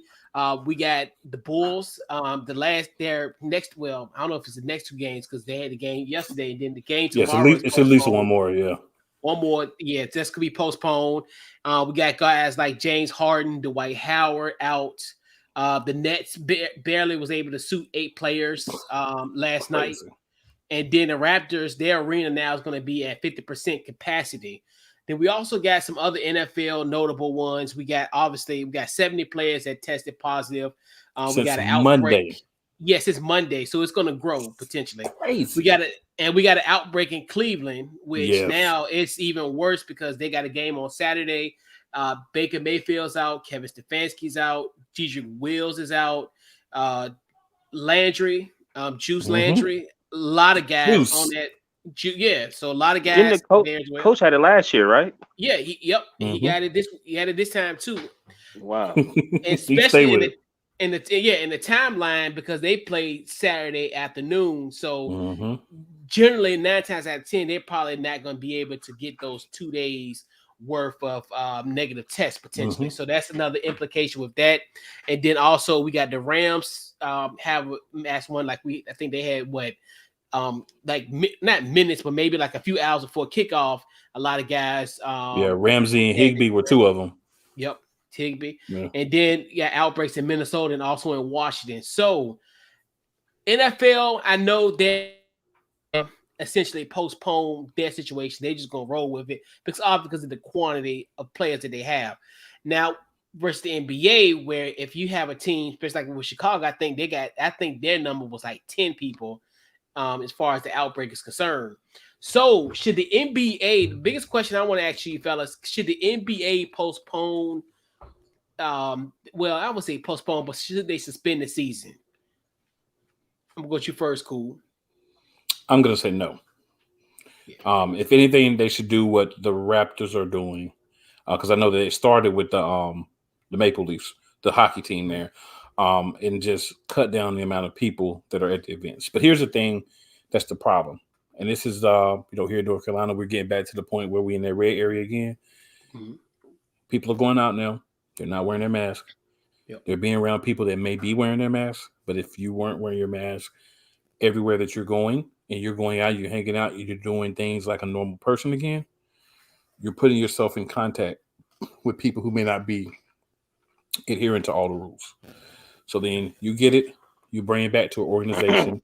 We got the Bulls. Their next. Well, I don't know if it's the next 2 games because they had the game yesterday, and then the game Yes, tomorrow is it's at least one postponed. more. Yeah. One more, yeah, this could be postponed. We got guys like James Harden, Dwight Howard out. The Nets barely was able to suit 8 players last night. And then the Raptors, their arena now is going to be at 50% capacity. Then we also got some other NFL notable ones. We got 70 players that tested positive. We got an outbreak. Monday. Yes, it's Monday, so it's going to grow potentially. Crazy. We got an outbreak in Cleveland, which now it's even worse because they got a game on Saturday. Baker Mayfield's out, Kevin Stefanski's out, Jedrick Wills is out, Landry, Juice Landry, a lot of guys on that. Yeah, so a lot of guys. Coach had it last year, right? Yeah, he got it this time too. Wow, especially in the timeline because they played Saturday afternoon. So generally 9 times out of 10, they're probably not going to be able to get those 2 days worth of negative tests potentially. So that's another implication with that. And then also we got the Rams have as one I think they had not minutes, but maybe like a few hours before kickoff. A lot of guys. Ramsey and Higbee were 2 of them. Yep. Higbee. Yeah. And then outbreaks in Minnesota and also in Washington. So NFL, I know they essentially postponed their situation. They're just gonna roll with it because of the quantity of players that they have. Now versus the NBA, where if you have a team, especially like with Chicago, I think their number was like 10 people as far as the outbreak is concerned. So should the NBA, the biggest question I want to ask you fellas, should the NBA postpone? Well, I would say postpone, but should they suspend the season? I'm gonna go with you first, Cool. I'm gonna say no. If anything, they should do what the Raptors are doing, because I know they started with the Maple Leafs, the hockey team there, and just cut down the amount of people that are at the events. But here's the thing, that's the problem, and this is here in North Carolina, we're getting back to the point where we're in that red area again. People are going out now. They're not wearing their mask. Yep. They're being around people that may be wearing their mask. But if you weren't wearing your mask everywhere that you're going and you're going out, you're hanging out, you're doing things like a normal person again, you're putting yourself in contact with people who may not be adhering to all the rules. So then you get it, you bring it back to an organization,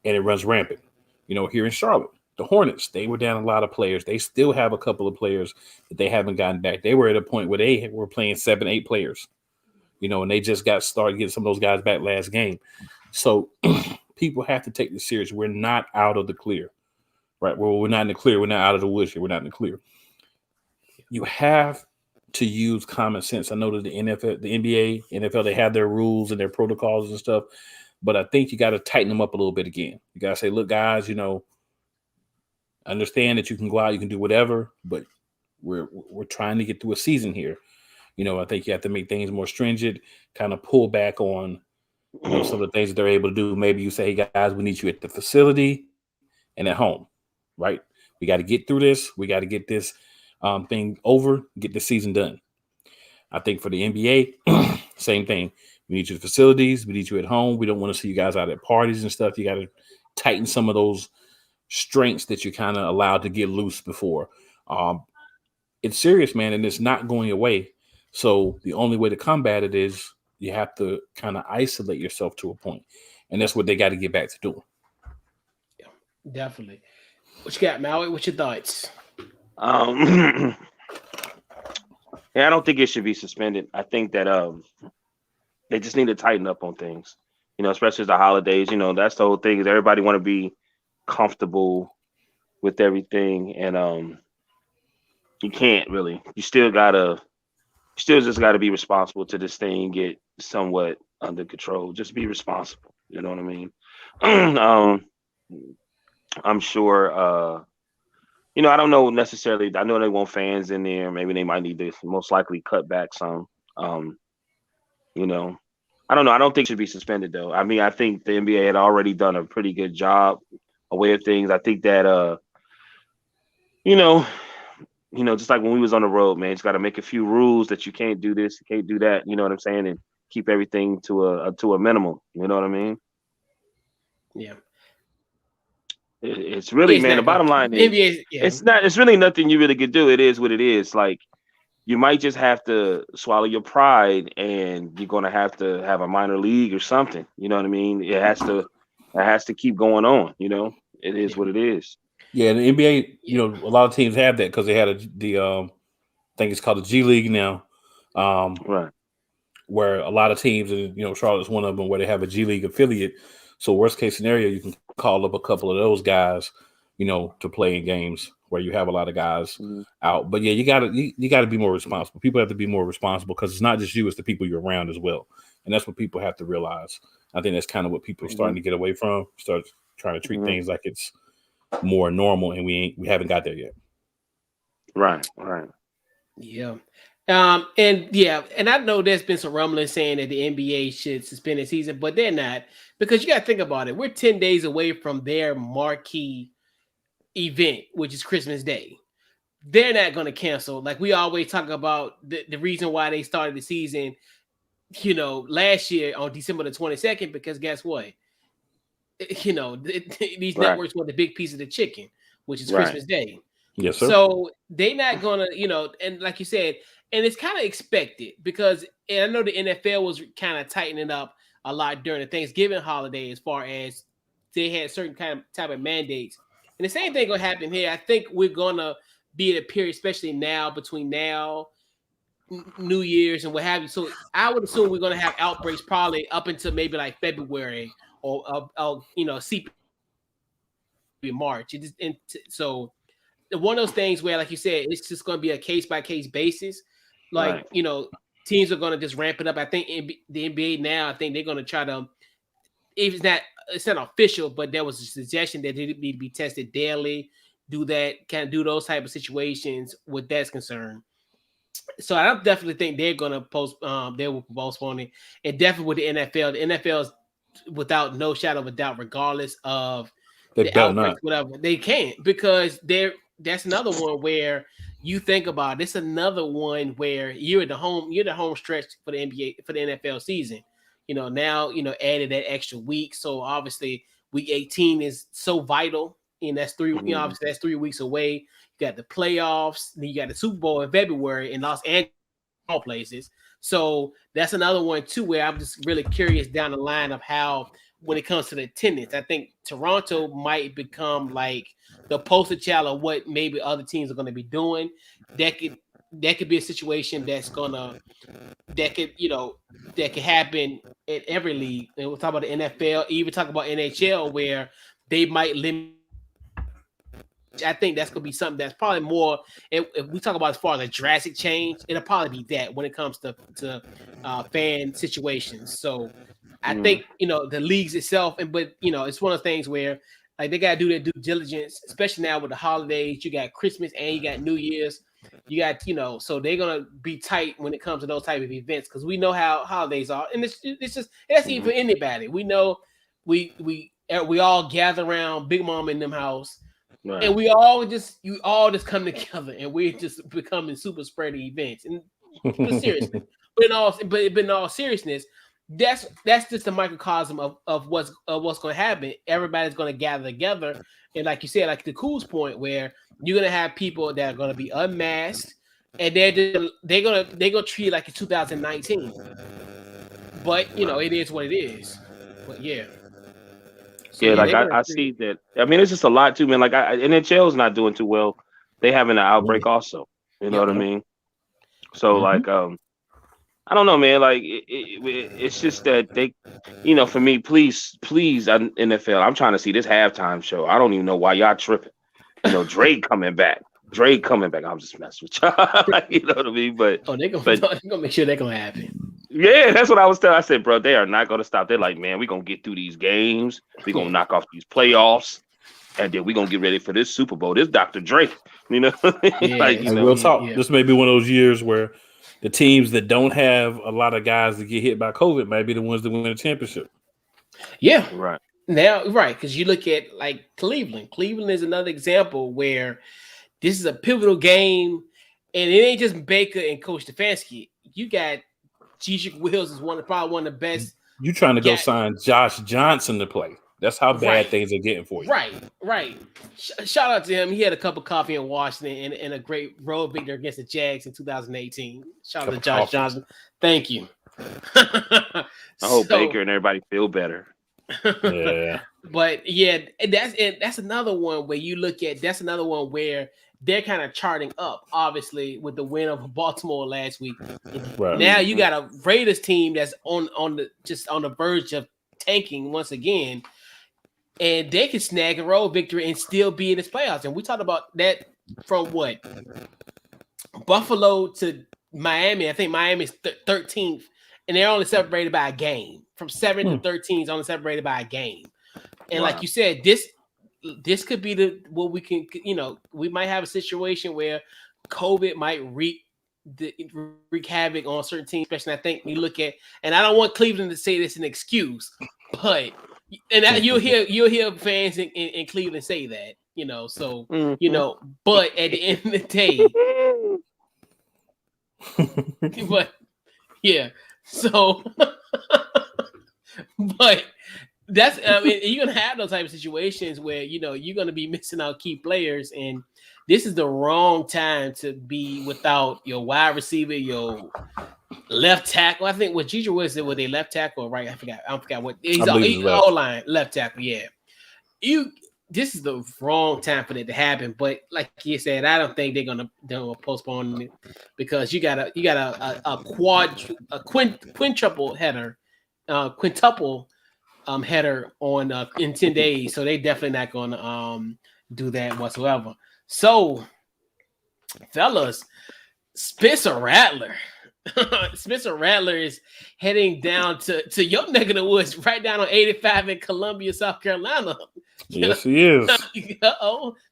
and it runs rampant. Here in Charlotte, the Hornets, they were down a lot of players. They still have a couple of players that they haven't gotten back. They were at a point where they were playing 7-8 players, and they just got started getting some of those guys back last game. So people have to take this serious. We're not out of the clear, right? Well, we're not in the clear. We're not out of the woods here. We're not in the clear. You have to use common sense. I know that the NFL, the NBA, NFL, they have their rules and their protocols and stuff, but I think you got to tighten them up a little bit again. You got to say, look, guys, understand that you can go out, you can do whatever, but we're trying to get through a season here. I think you have to make things more stringent, kind of pull back on some of the things that they're able to do. Maybe you say, hey, guys, we need you at the facility and at home, right? We got to get through this. We got to get this thing over, get the season done. I think for the NBA, same thing. We need you at facilities. We need you at home. We don't want to see you guys out at parties and stuff. You got to tighten some of those strengths that you kind of allowed to get loose before. It's serious, man, and it's not going away. So the only way to combat it is you have to kind of isolate yourself to a point. And that's what they got to get back to doing. Yeah, definitely. What you got, Meyer? What's your thoughts? Yeah, I don't think it should be suspended. I think that they just need to tighten up on things, especially as the holidays. That's the whole thing, is everybody want to be comfortable with everything, and you can't really. You still just gotta be responsible to this thing, get somewhat under control. Just be responsible. You know what I mean? I'm sure. I don't know necessarily. I know they want fans in there. Maybe they might need to most likely cut back some. I don't know. I don't think it should be suspended though. I mean, I think the NBA had already done a pretty good job away of things. I think that just like when we was on the road, man, just got to make a few rules that you can't do this, you can't do that. You know what I'm saying? And keep everything to a minimum. You know what I mean? Yeah. It's really, man, the bottom line is NBA, it's really nothing you really could do. It is what it is. Like, you might just have to swallow your pride, and you're gonna have to have a minor league or something. You know what I mean? It has to keep going on. You know, it is what it is. Yeah, the NBA, a lot of teams have that because they had I think it's called the G League now, Right. where a lot of teams, and Charlotte's one of them, where they have a G League affiliate. So worst case scenario, you can call up a couple of those guys, to play in games where you have a lot of guys out. But yeah, you gotta be more responsible. People have to be more responsible because it's not just you; it's the people you're around as well, and that's what people have to realize. I think that's kind of what people are starting to get away from. Start trying to treat things like it's more normal, and we haven't got there yet. Right. Yeah. And I know there's been some rumblings saying that the NBA should suspend the season, but they're not, because you got to think about it. We're 10 days away from their marquee event, which is Christmas Day. They're not going to cancel. Like we always talk about the reason why they started the season, last year on December the 22nd, because guess what? These networks want the big piece of the chicken, which is Christmas Day. Yes, sir. So they're not gonna, and like you said, and it's kind of expected because I know the NFL was kind of tightening up a lot during the Thanksgiving holiday as far as they had certain type of mandates. And the same thing gonna happen here. I think we're gonna be at a period, especially now, between now, New Year's, and what have you. So I would assume we're gonna have outbreaks probably up until maybe like February or see March. So one of those things where, like you said, it's just going to be a case-by-case basis. Like, teams are going to just ramp it up. I think the NBA now, I think they're going to try to, if it's not official, but there was a suggestion that they need to be tested daily, do those type of situations with that's concerned. So I definitely think they're going to they will postpone it. And definitely with the NFL's without no shadow of a doubt, regardless of the outbreaks, whatever, they can't, because that's another one where you think about it. It's another one where you're the home stretch for the NBA, for the NFL season. Now, added that extra week. So obviously week 18 is so vital. And that's obviously that's 3 weeks away. You got the playoffs, then you got the Super Bowl in February in Los Angeles, all places. So that's another one too, where I'm just really curious down the line of how, when it comes to the attendance, I think Toronto might become like the poster child of what maybe other teams are going to be doing. That could be a situation that could happen at every league. And we'll talk about the NFL, even talk about NHL, where they might limit. I think that's going to be something that's probably more, if we talk about as far as a drastic change, it'll probably be that when it comes to fan situations. So I think, the leagues itself, but it's one of the things where like they got to do their due diligence, especially now with the holidays. You got Christmas and you got New Year's. You got, so they're going to be tight when it comes to those type of events, because we know how holidays are. And it's just, that's even for anybody. We know we all gather around Big Mama in them house. Right. And you all just come together, and we're just becoming super spreading events. And but seriously, but in all seriousness, that's just a microcosm of what's going to happen. Everybody's going to gather together, and like you said, like the Cool's point, where you're going to have people that are going to be unmasked, and they're gonna treat it like it's 2019. But it is what it is. But yeah. So, I see that. I mean, it's just a lot too, man. Like NHL's not doing too well. They having an outbreak also. You know what I mean? So like, I don't know, man. Like it's just that they, for me, please, NFL. I'm trying to see this halftime show. I don't even know why y'all tripping. Drake coming back. I'm just messing with y'all. You know what I mean? But they're gonna make sure they're gonna happen. Yeah, that's what I was telling. I said, bro, they are not going to stop. They're like, man, we're going to get through these games. We're going to knock off these playoffs. And then we're going to get ready for this Super Bowl. This Dr. Drake, Yeah, real talk. Yeah. This may be one of those years where the teams that don't have a lot of guys that get hit by COVID might be the ones that win the championship. Yeah. Right. Now, right. Because you look at like Cleveland. Cleveland is another example where this is a pivotal game. And it ain't just Baker and Coach Stefanski. You got Gigi Wills is probably one of the best. You trying to go sign Josh Johnson to play? That's how bad things are getting for you. Right. Shout out to him. He had a cup of coffee in Washington and a great road victory against the Jags in 2018. Shout out to Josh Johnson. Thank you. I hope Baker and everybody feel better. Yeah. But yeah, that's another one where you look at. That's another one where they're kind of charting up, obviously, with the win of Baltimore last week. Right. Now you got a Raiders team that's on the verge of tanking once again, and they can snag a road victory and still be in this playoffs. And we talked about that from what Buffalo to Miami. I think Miami's 13th, and they're only separated by a game. From 7 to 13 is only separated by a game. And like you said, this could be what we can, we might have a situation where COVID might wreak havoc on certain teams, especially I think you look at, and I don't want Cleveland to say this an excuse, but you'll hear fans in Cleveland say that, so but at the end of the day, but yeah, so but that's you're gonna have those type of situations where you're gonna be missing out key players, and this is the wrong time to be without your wide receiver, your left tackle. I think what Gigi was it, were they left tackle or right? I forgot what he's all line left tackle. Yeah, this is the wrong time for that to happen. But like you said, I don't think they're gonna postpone it because you got a quintuple header, quintuple header on in 10 days, so they definitely not gonna do that whatsoever. So, fellas, Spencer Rattler is heading down to your neck of the woods, right down on 85 in Columbia, South Carolina. Yes, he is.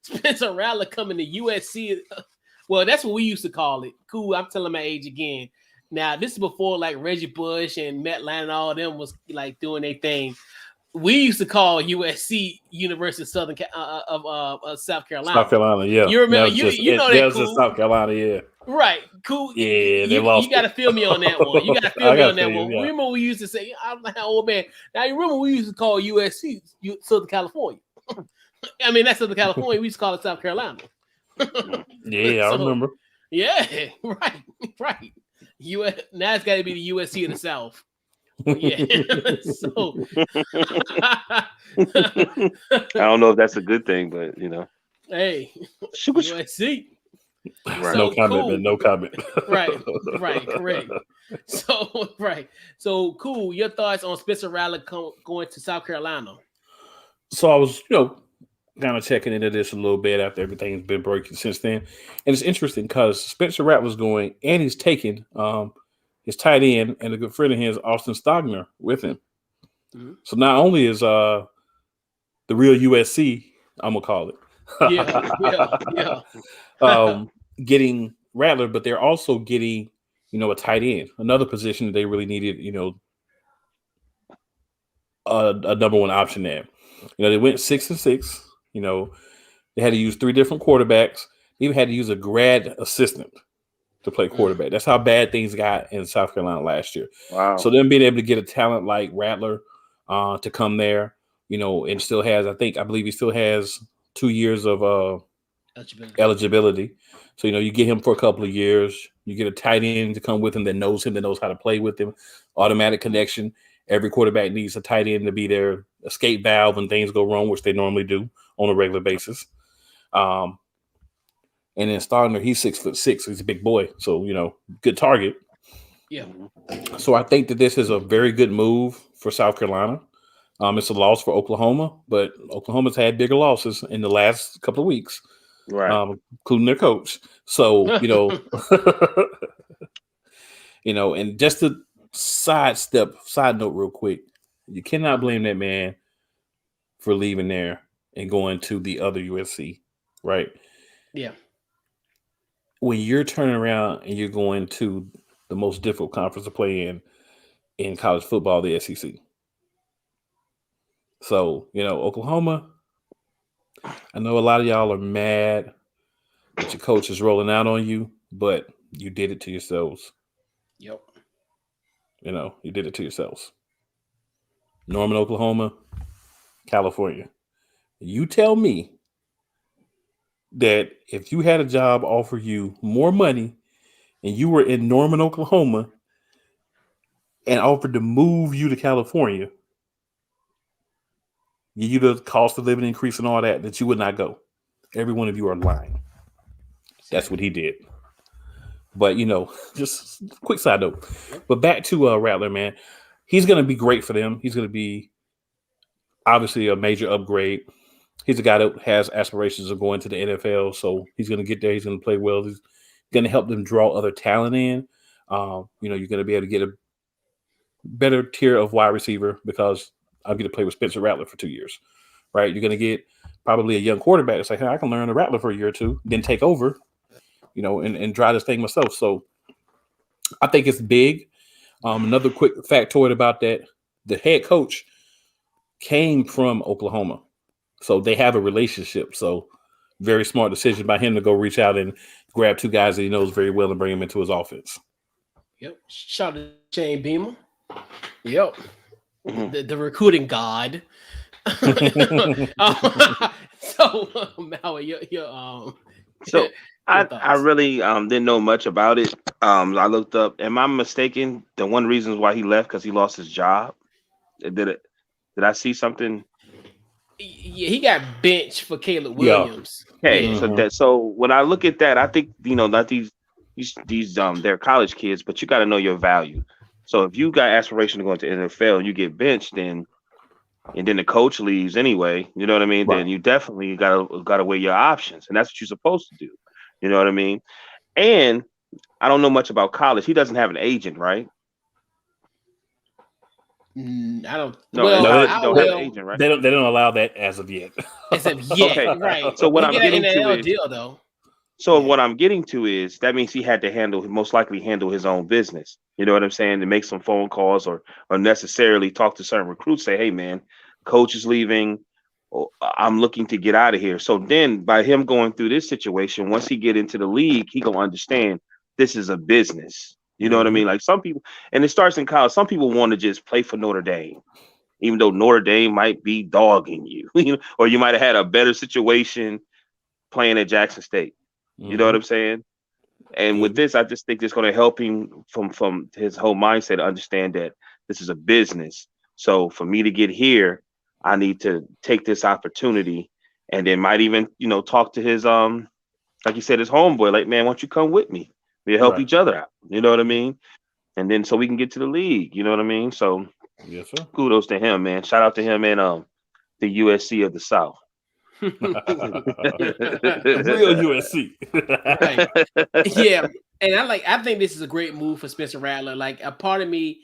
Spencer Rattler coming to USC. Well, that's what we used to call it. Cool, I'm telling my age again. Now, this is before like Reggie Bush and Matt Lyon and all of them was like doing their thing. We used to call USC University of South Carolina. South Carolina, yeah. You remember? You know that. Cool. South Carolina, yeah. Right, cool. Yeah, you got to feel me on that one. You got to feel me on that one. Yeah. Remember we used to say, I'm like, old man. Now you remember we used to call USC Southern California. I mean, that's Southern California. We used to call it South Carolina. Yeah, I remember. Yeah, right. Now it's got to be the USC of the South. Yeah. So I don't know if that's a good thing, but hey, USC. Right. So, no comment, cool. Man. No comment. Right, correct. So cool. Your thoughts on Spencer Rattler going to South Carolina? So I was, kind of checking into this a little bit after everything's been breaking since then, and it's interesting because Spencer Rattler's going and he's taking his tight end and a good friend of his, Austin Stogner, with him. Mm-hmm. So not only is the real USC, I'm gonna call it, getting Rattler, but they're also getting a tight end, another position that they really needed, a number one option there. They went 6-6. They had to use 3 different quarterbacks. They even had to use a grad assistant to play quarterback. That's how bad things got in South Carolina last year. Wow. So them being able to get a talent like Rattler to come there, and still has, I believe he still has 2 years of eligibility. So, you get him for a couple of years. You get a tight end to come with him that knows how to play with him. Automatic connection. Every quarterback needs a tight end to be their escape valve when things go wrong, which they normally do on a regular basis. And then Stogner, he's 6'6", so he's a big boy. So, good target. Yeah. So I think that this is a very good move for South Carolina. It's a loss for Oklahoma, but Oklahoma's had bigger losses in the last couple of weeks, right? Including their coach. So, and just to side note real quick, you cannot blame that man for leaving there and going to the other USC, right? Yeah. When you're turning around and you're going to the most difficult conference to play in college football, the SEC. So, Oklahoma, I know a lot of y'all are mad that your coach is rolling out on you, but you did it to yourselves. Yep. You did it to yourselves. Norman, Oklahoma, California. You tell me that if you had a job offer you more money and you were in Norman, Oklahoma, and offered to move you to California, give you the cost of living increase and all that you would not go. Every one of you are lying. That's what he did. But, just quick side note. But back to Rattler, man. He's going to be great for them. He's going to be obviously a major upgrade. He's a guy that has aspirations of going to the NFL, so he's going to get there. He's going to play well. He's going to help them draw other talent in. You're going to be able to get a better tier of wide receiver because I'll get to play with Spencer Rattler for 2 years, right? You're going to get probably a young quarterback that's like, hey, I can learn the Rattler for a year or two, then take over, and drive this thing myself. So I think it's big. Another quick factoid about that, the head coach came from Oklahoma. So they have a relationship. So very smart decision by him to go reach out and grab two guys that he knows very well and bring them into his offense. Yep. Shout out to Shane Beamer. Yep. The recruiting god. So Meyer, so I really didn't know much about it. I looked up. Am I mistaken? The one reason why he left because he lost his job. Did I see something? Yeah, he got benched for Caleb Williams. Yeah. Okay, so when I look at that, I think not these they're college kids, but you got to know your value. So if you got aspiration to go into NFL and you get benched, and then the coach leaves anyway, you know what I mean? Right. Then you definitely gotta weigh your options, and that's what you're supposed to do. You know what I mean? And I don't know much about college. He doesn't have an agent, right? I don't. No, well, don't have an agent, right? They don't allow that as of yet. As of yet, okay. Right? So what I'm getting to is deal, though. So what I'm getting to is that means he had to most likely handle his own business. You know what I'm saying? To make some phone calls or necessarily talk to certain recruits. Say, hey man, coach is leaving. I'm looking to get out of here. So then by him going through this situation, once he get into the league, he gonna understand this is a business. You know what I mean? Like some people, and it starts in college. Some people want to just play for Notre Dame, even though Notre Dame might be dogging you, or you might have had a better situation playing at Jackson State. You know what I'm saying? And with this, I just think it's going to help him from his whole mindset to understand that this is a business. So for me to get here, I need to take this opportunity, and then might even talk to his like you said, his homeboy. Like, man, why don't you come with me? We'll help each other out. You know what I mean? And then so we can get to the league. You know what I mean? So yes, sir. Kudos to him, man. Shout out to him and the USC of the South. Real USC. Right. Yeah. And I think this is a great move for Spencer Rattler. Like a part of me,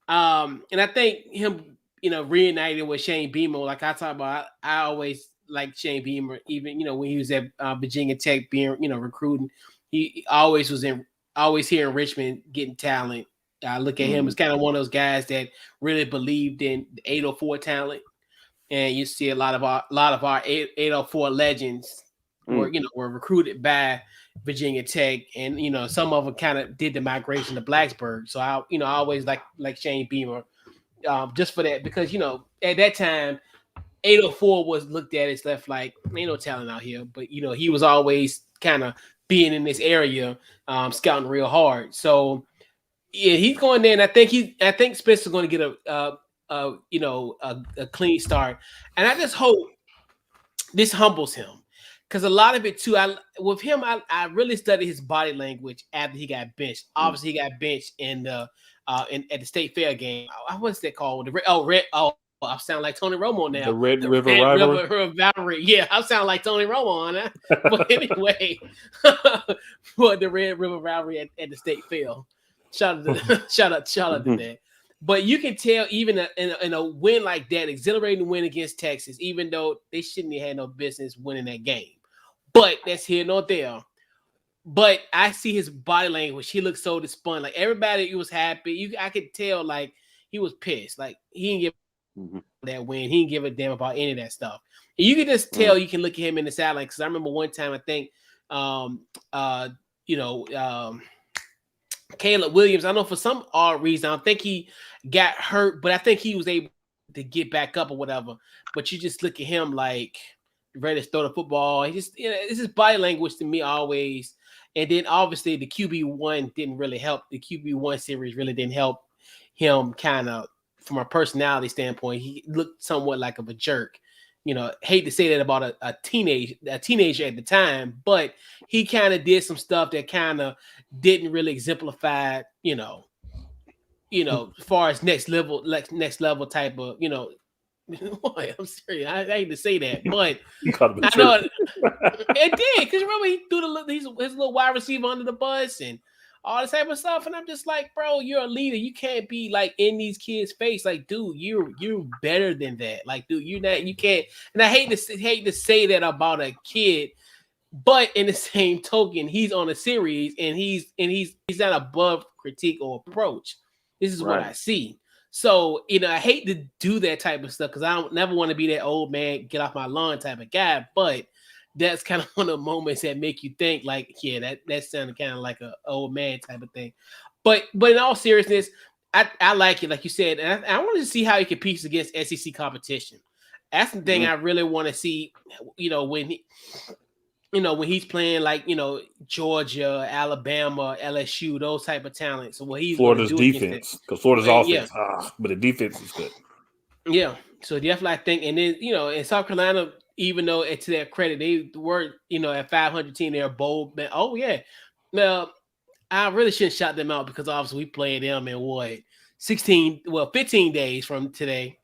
and I think him, reunited with Shane Beamer. Like I talk about, I always like Shane Beamer, even when he was at Virginia Tech being recruiting. He always was here in Richmond getting talent. I look at him as kind of one of those guys that really believed in the 804 talent. And you see a lot of our 804 legends were recruited by Virginia Tech, and some of them kind of did the migration to Blacksburg. So I always like Shane Beamer, just for that, because at that time 804 was looked at as left like ain't no talent out here, but he was always kind of being in this area, scouting real hard. So yeah, he's going there, and I think Spencer's going to get a clean start, and I just hope this humbles him, because a lot of it too. I really studied his body language after he got benched. Obviously, he got benched at the State Fair game. What's that called? I sound like Tony Romo now. The Red River Rivalry. Yeah, I sound like Tony Romo on that. But anyway, for the Red River Rivalry at the State Fair. Shout out to that. But you can tell even in a win like that, exhilarating win against Texas, even though they shouldn't have had no business winning that game. But that's here nor there. But I see his body language. He looked so despondent. Like everybody, he was happy. I could tell like he was pissed. Like he didn't give that win. He didn't give a damn about any of that stuff. And you can just tell. You can look at him in the sideline, because I remember one time I think Caleb Williams, I know for some odd reason, I think he got hurt, but I think he was able to get back up or whatever. But you just look at him like ready to throw the football. He just, it's just body language to me always. And then obviously the QB1 didn't really help. The QB1 series really didn't help him kind of from a personality standpoint. He looked somewhat like of a jerk. Hate to say that about a teenager at the time, but he kind of did some stuff that kind of didn't really exemplify, as far as next level type of, Boy, I'm serious. I hate to say that, but I know it did, because remember he threw his little wide receiver under the bus and all this type of stuff, and I'm just like, bro, you're a leader. You can't be like in these kids' face, like, dude, you're better than that. Like, dude, you can't. And I hate to say that about a kid, but in the same token, he's on a series and he's not above critique or approach. This is what I see. So, I hate to do that type of stuff because I don't never want to be that old man, get off my lawn type of guy. But that's kind of one of the moments that make you think like, yeah, that sounded kind of like an old man type of thing. But in all seriousness, I like it, like you said, and I wanted to see how he competes against SEC competition. That's the thing I really want to see, when he's playing like, Georgia, Alabama, LSU, those type of talents. So what he's Florida's defense, because Florida's offense, but the defense is good. Yeah. So definitely I think, and then, in South Carolina, even though to their credit, they were, at 500 team, they're bold. But, oh, yeah. Now, I really shouldn't shout them out because obviously we played them in 15 days from today.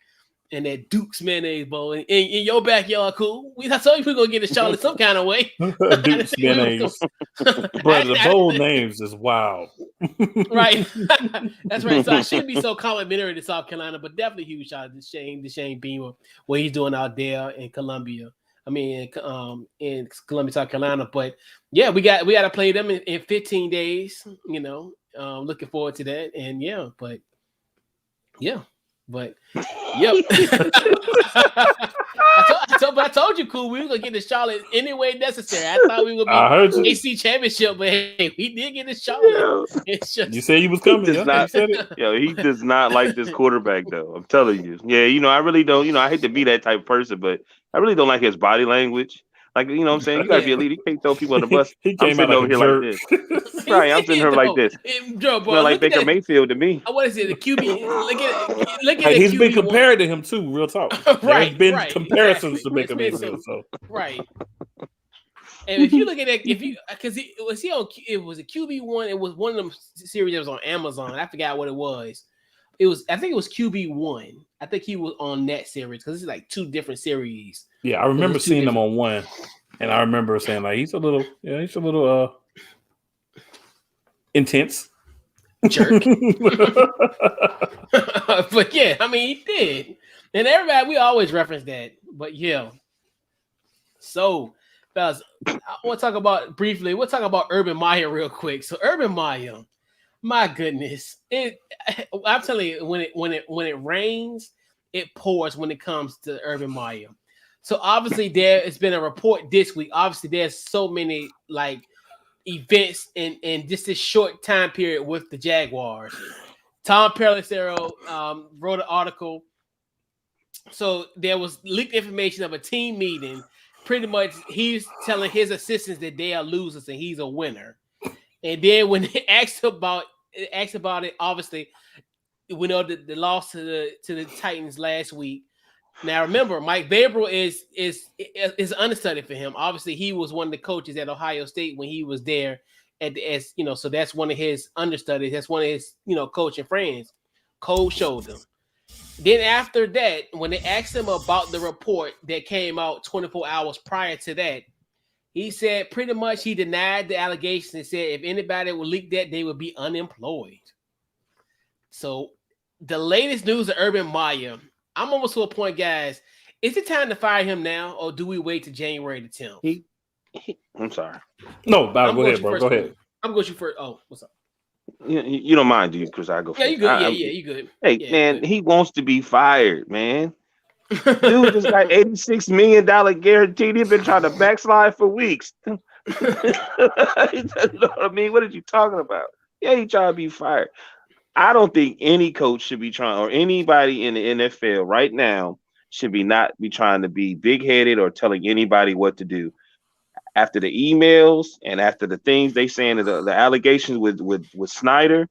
And that Duke's mayonnaise bowl in your backyard, cool. I told you we're going to get a shot in some kind of way. Duke's mayonnaise. But the bowl names is wild. Right. That's right. So I shouldn't be so complimentary to South Carolina, but definitely huge shout out to Shane Beamer, what he's doing out there in Columbia. In Columbia, South Carolina. But yeah, we got to play them in 15 days, looking forward to that. And yeah. But yep. I told you, cool. We were gonna get to Charlotte any way necessary. I thought we were gonna be AC championship, but hey, we did get to Charlotte. Yeah. You said he was coming. He does not like this quarterback, though. I'm telling you. Yeah, I really don't. I hate to be that type of person, but I really don't like his body language. Like, what I'm saying? You gotta be a leader. You can't throw people on the bus. He came out over here like this. Right, I'm sitting here like this. Like Baker Mayfield to me. What is it? The QB. Look at he's been compared to him too. Real talk. Right. There's been comparisons to Baker Mayfield. So right. And if you look at that, because it was a QB1. It was one of them series that was on Amazon. I forgot what it was. I think it was QB1. I think he was on that series because it's like two different series. Yeah, I remember seeing him on one, and I remember saying like he's a little intense. Jerk. But yeah, I mean he did. And everybody, we always reference that. But yeah. So, fellas, I want to talk about briefly. We'll talk about Urban Meyer real quick. So Urban Meyer, my goodness, I'm telling you, when it rains, it pours when it comes to Urban Meyer. So obviously there has been a report this week. Obviously there's so many like events in just this short time period with the Jaguars. Tom Pelissero wrote an article. So there was leaked information of a team meeting. Pretty much he's telling his assistants that they are losers and he's a winner. And then when they asked about it, obviously we know that the loss to the Titans last week. Now remember, Mike Vrabel is understudy for him. Obviously, he was one of the coaches at Ohio State when he was there so that's one of his understudies. That's one of his coaching friends. Cold shoulder. Then after that, when they asked him about the report that came out 24 hours prior to that, he said pretty much he denied the allegations and said if anybody would leak that, they would be unemployed. So the latest news of Urban Meyer, I'm almost to a point, guys. Is it time to fire him now, or do we wait to January the 10th? I'm sorry. No, go ahead, bro. Go ahead. I'm going to you first. Oh, what's up? You don't mind, do you? Because I go first. Yeah, you good. You good. Hey, man, good. He wants to be fired, man. Dude just got $86 million guaranteed. He's been trying to backslide for weeks. You know what I mean? What are you talking about? Yeah, he trying to be fired. I don't think any coach should be trying, or anybody in the NFL right now should be not be trying to be big headed or telling anybody what to do. After the emails and after the things they saying, the allegations with Snyder,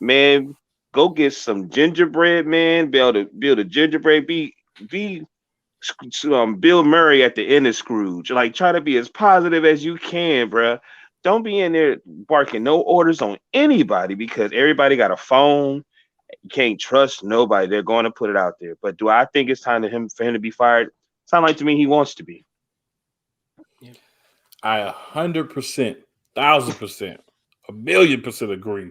man, go get some gingerbread, man. Build a gingerbread. Be Bill Murray at the end of Scrooge. Like, try to be as positive as you can, bruh. Don't be in there barking no orders on anybody because everybody got a phone. You can't trust nobody. They're going to put it out there. But do I think it's time for him to be fired? Sound like to me he wants to be. I 100%, 1,000%, 1,000,000% agree.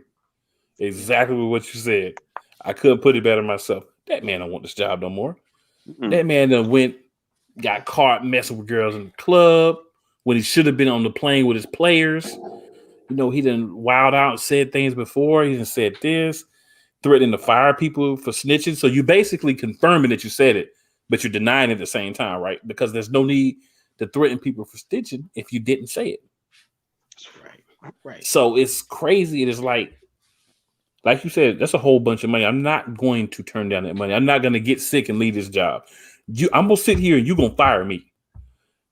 Exactly with what you said. I couldn't put it better myself. That man don't want this job no more. Mm-hmm. That man done got caught messing with girls in the club when he should have been on the plane with his players. You know, he done wild out and said things before. He done said this, threatening to fire people for snitching. So you basically confirming that you said it, but you're denying it at the same time, right? Because there's no need to threaten people for snitching if you didn't say it. That's right. So it's crazy. It is like you said, that's a whole bunch of money. I'm not going to turn down that money. I'm not going to get sick and leave this job. I'm going to sit here and you're going to fire me.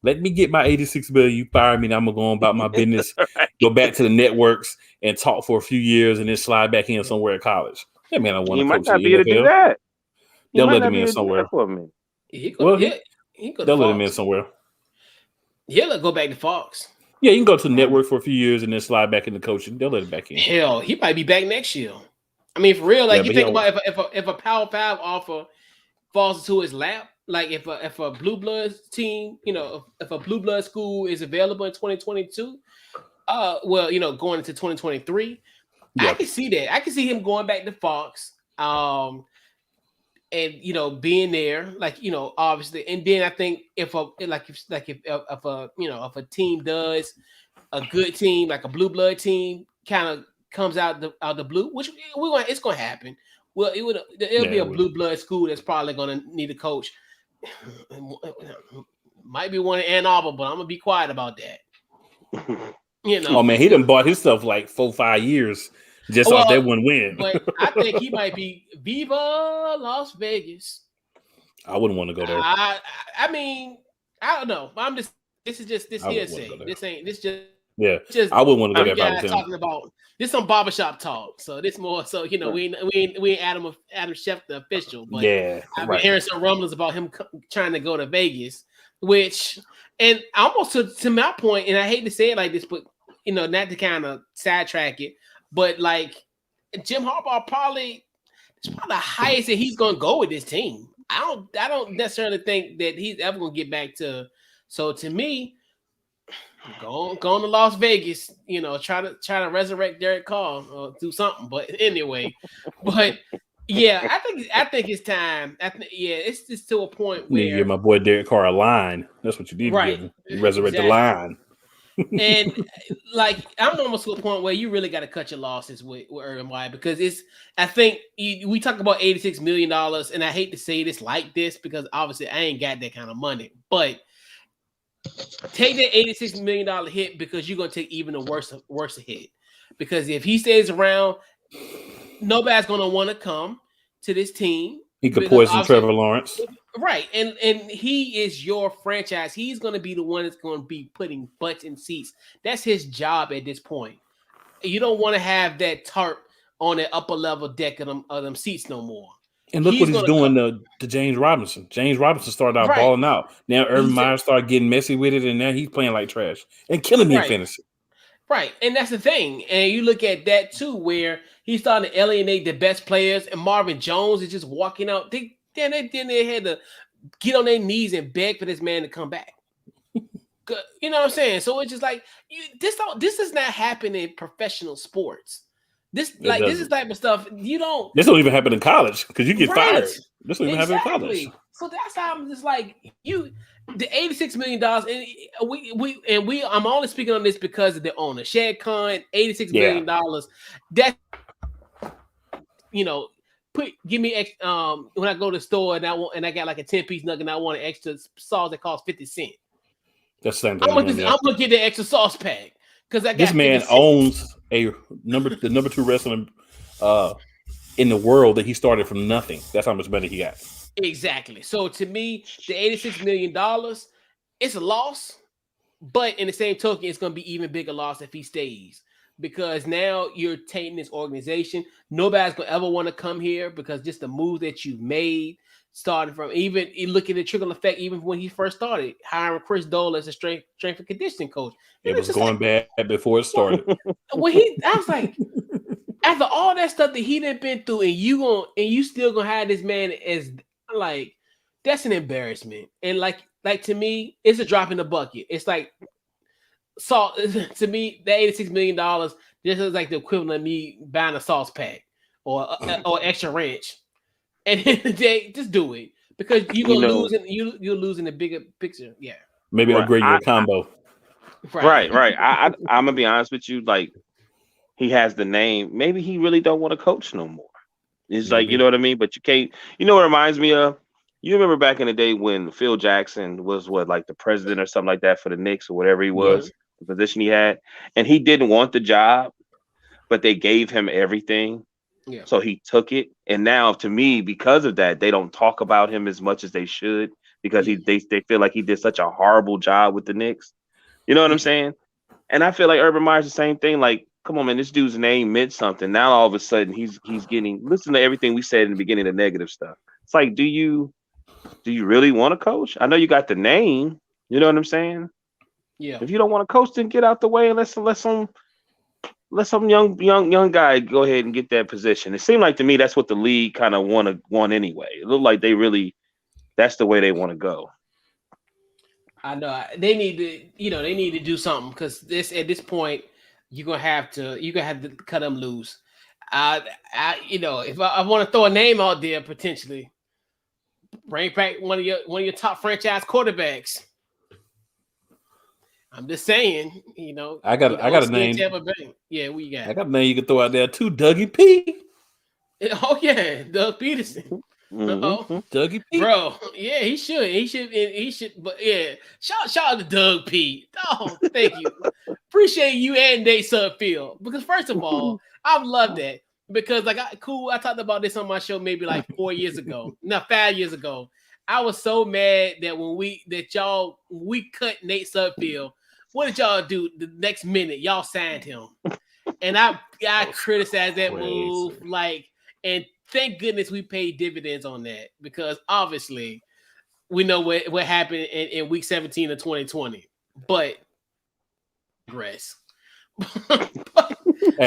Let me get my $86 million. You fire me, and I'm going to go on about my business, go back to the networks and talk for a few years and then slide back in somewhere at college. Hey, man, I want to coach the NFL. He might not be able to do that. They'll let him in somewhere. They'll let him in somewhere. He'll go back to Fox. Yeah, you can go to the network for a few years and then slide back into coaching. They'll let him back in. Hell, he might be back next year. I mean, for real, like you think about if a Power 5 offer falls into his lap, like if a Blue Bloods team, you know, if a Blue Blood school is available in 2022, well, you know, going into 2023, I can see that. I can see him going back to Fox, and you know, being there, like, you know, obviously, and then I think if a team does, a good team like a Blue Blood team kind of comes out the blue, which it's going to happen. Well, it'll be a Blue Blood school that's probably going to need a coach. Might be one in Ann Arbor, but I'm gonna be quiet about that. You know, oh man, he done bought his stuff like 4-5 years just off that one win. But I think he might be Viva Las Vegas. I wouldn't want to go there. I mean, I don't know. This is just hearsay. I wouldn't want to go there. Talking about this some barbershop talk. So this more so, you know, we ain't Adam Schefter official, but I've been hearing some rumblings about him trying to go to Vegas, which, and almost to my point, and I hate to say it like this, but you know, not to kind of sidetrack it, but like Jim Harbaugh it's probably the highest that he's gonna go with this team. I don't necessarily think that he's ever gonna get back to. So to me, go to Las Vegas, you know, try to resurrect Derek Carr or do something. But anyway, yeah, I think it's time. It's just to a point where you give my boy Derek Carr a line. That's what you need to give him. You resurrect the line. And like I'm almost to a point where you really got to cut your losses with Urban Meyer, because I think we talk about $86 million, and I hate to say this like this because obviously I ain't got that kind of money, but take that $86 million hit because you're gonna take even a worse hit. Because if he stays around, nobody's gonna want to come to this team. He could poison Trevor Lawrence. Right. And he is your franchise. He's going to be the one that's going to be putting butts in seats. That's his job at this point. You don't want to have that tarp on the upper level deck of them seats no more. And look what he's doing to James Robinson. James Robinson started out balling out. Now Urban Meyer started getting messy with it, and now he's playing like trash and killing me in fantasy. Right. And that's the thing. And you look at that too, where he's starting to alienate the best players, and Marvin Jones is just walking out. They had to get on their knees and beg for this man to come back. You know what I'm saying? So it's just like this does not happen in professional sports. This is type of stuff you don't. This don't even happen in college because you get fired. This don't even happen in college. So that's how I'm just like you. The $86 million, and I'm only speaking on this because of the owner, Shad Khan. $86 million. That, you know, give me when I go to the store and I got like a 10-piece nugget and I want an extra sauce that costs 50 cents. That's the same thing. I'm gonna get the extra sauce pack because I got this man owns the number 2 wrestler in the world that he started from nothing. That's how much money he got. Exactly. So to me, the $86 million, it's a loss, but in the same token, it's going to be even bigger loss if he stays, because now you're taking this organization. Nobody's going to ever want to come here because just the move that you've made, starting from even look at the trickle effect, even when he first started, hiring Chris Dole as a strength and conditioning coach. It was going bad before it started. I was like, after all that stuff that he done been through, and you still gonna have this man as like, that's an embarrassment. And like to me, it's a drop in the bucket. It's like, salt to me, the $86 million just is like the equivalent of me buying a sauce pack or extra ranch. And in the day, just do it, because you're gonna lose. You're losing the bigger picture. Yeah. Maybe upgrade your combo. Right. I'm gonna be honest with you. Like, he has the name. Maybe he really don't want to coach no more. It's like, you know what I mean? But you can't. You know what it reminds me of? You remember back in the day when Phil Jackson was like the president or something like that for the Knicks or whatever he was, the position he had, and he didn't want the job, but they gave him everything. Yeah. So he took it. And now, to me, because of that, they don't talk about him as much as they should, because they feel like he did such a horrible job with the Knicks. You know what I'm saying? And I feel like Urban Meyer's the same thing. Like, come on, man, this dude's name meant something. Now all of a sudden he's getting, listen to everything we said in the beginning, the negative stuff. It's like, do you really want to coach? I know you got the name. You know what I'm saying? Yeah. If you don't want to coach, then get out the way and let some young guy go ahead and get that position. It seemed like to me that's what the league kind of want anyway. It looked like that's the way they want to go. I know they need to do something, because at this point you're gonna have to cut them loose. If I want to throw a name out there, potentially bring back one of your top franchise quarterbacks. I'm just saying, I got a name. Yeah, we got. I got a name you can throw out there too, Dougie P. Oh yeah, Doug Peterson. Dougie P. Bro, yeah, he should. But yeah, shout out to Doug P. Oh, thank you. Appreciate you and Nate Sudfeld, because first of all, I love that, because I talked about this on my show maybe like 5 years ago. I was so mad that when we cut Nate Sudfeld, what did y'all do the next minute? Y'all signed him. And I criticized that move, and thank goodness we paid dividends on that, because obviously we know what happened in week 17 of 2020. But hey,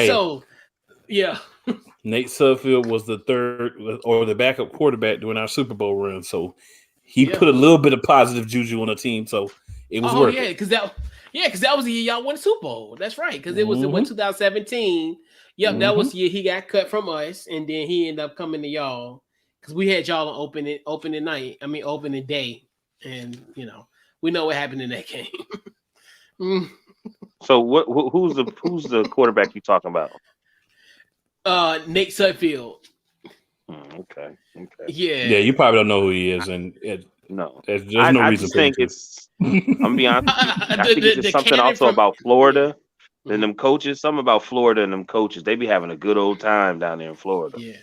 so yeah. Nate Sudfeld was the third or the backup quarterback during our Super Bowl run, so he put a little bit of positive juju on the team, so it was worth it. Because that was the year y'all won the Super Bowl. That's right, because it was in 2017. Yep, that was the year he got cut from us, and then he ended up coming to y'all, because we had y'all on opening day, and we know what happened in that game. So who's the quarterback you talking about? Nate Sudfeld. Okay. Yeah, you probably don't know who he is, and no, there's no reason. I think it's. I'm gonna be honest. I think it's just something also about Florida and them coaches. Something about Florida and them coaches. They be having a good old time down there in Florida. Yeah.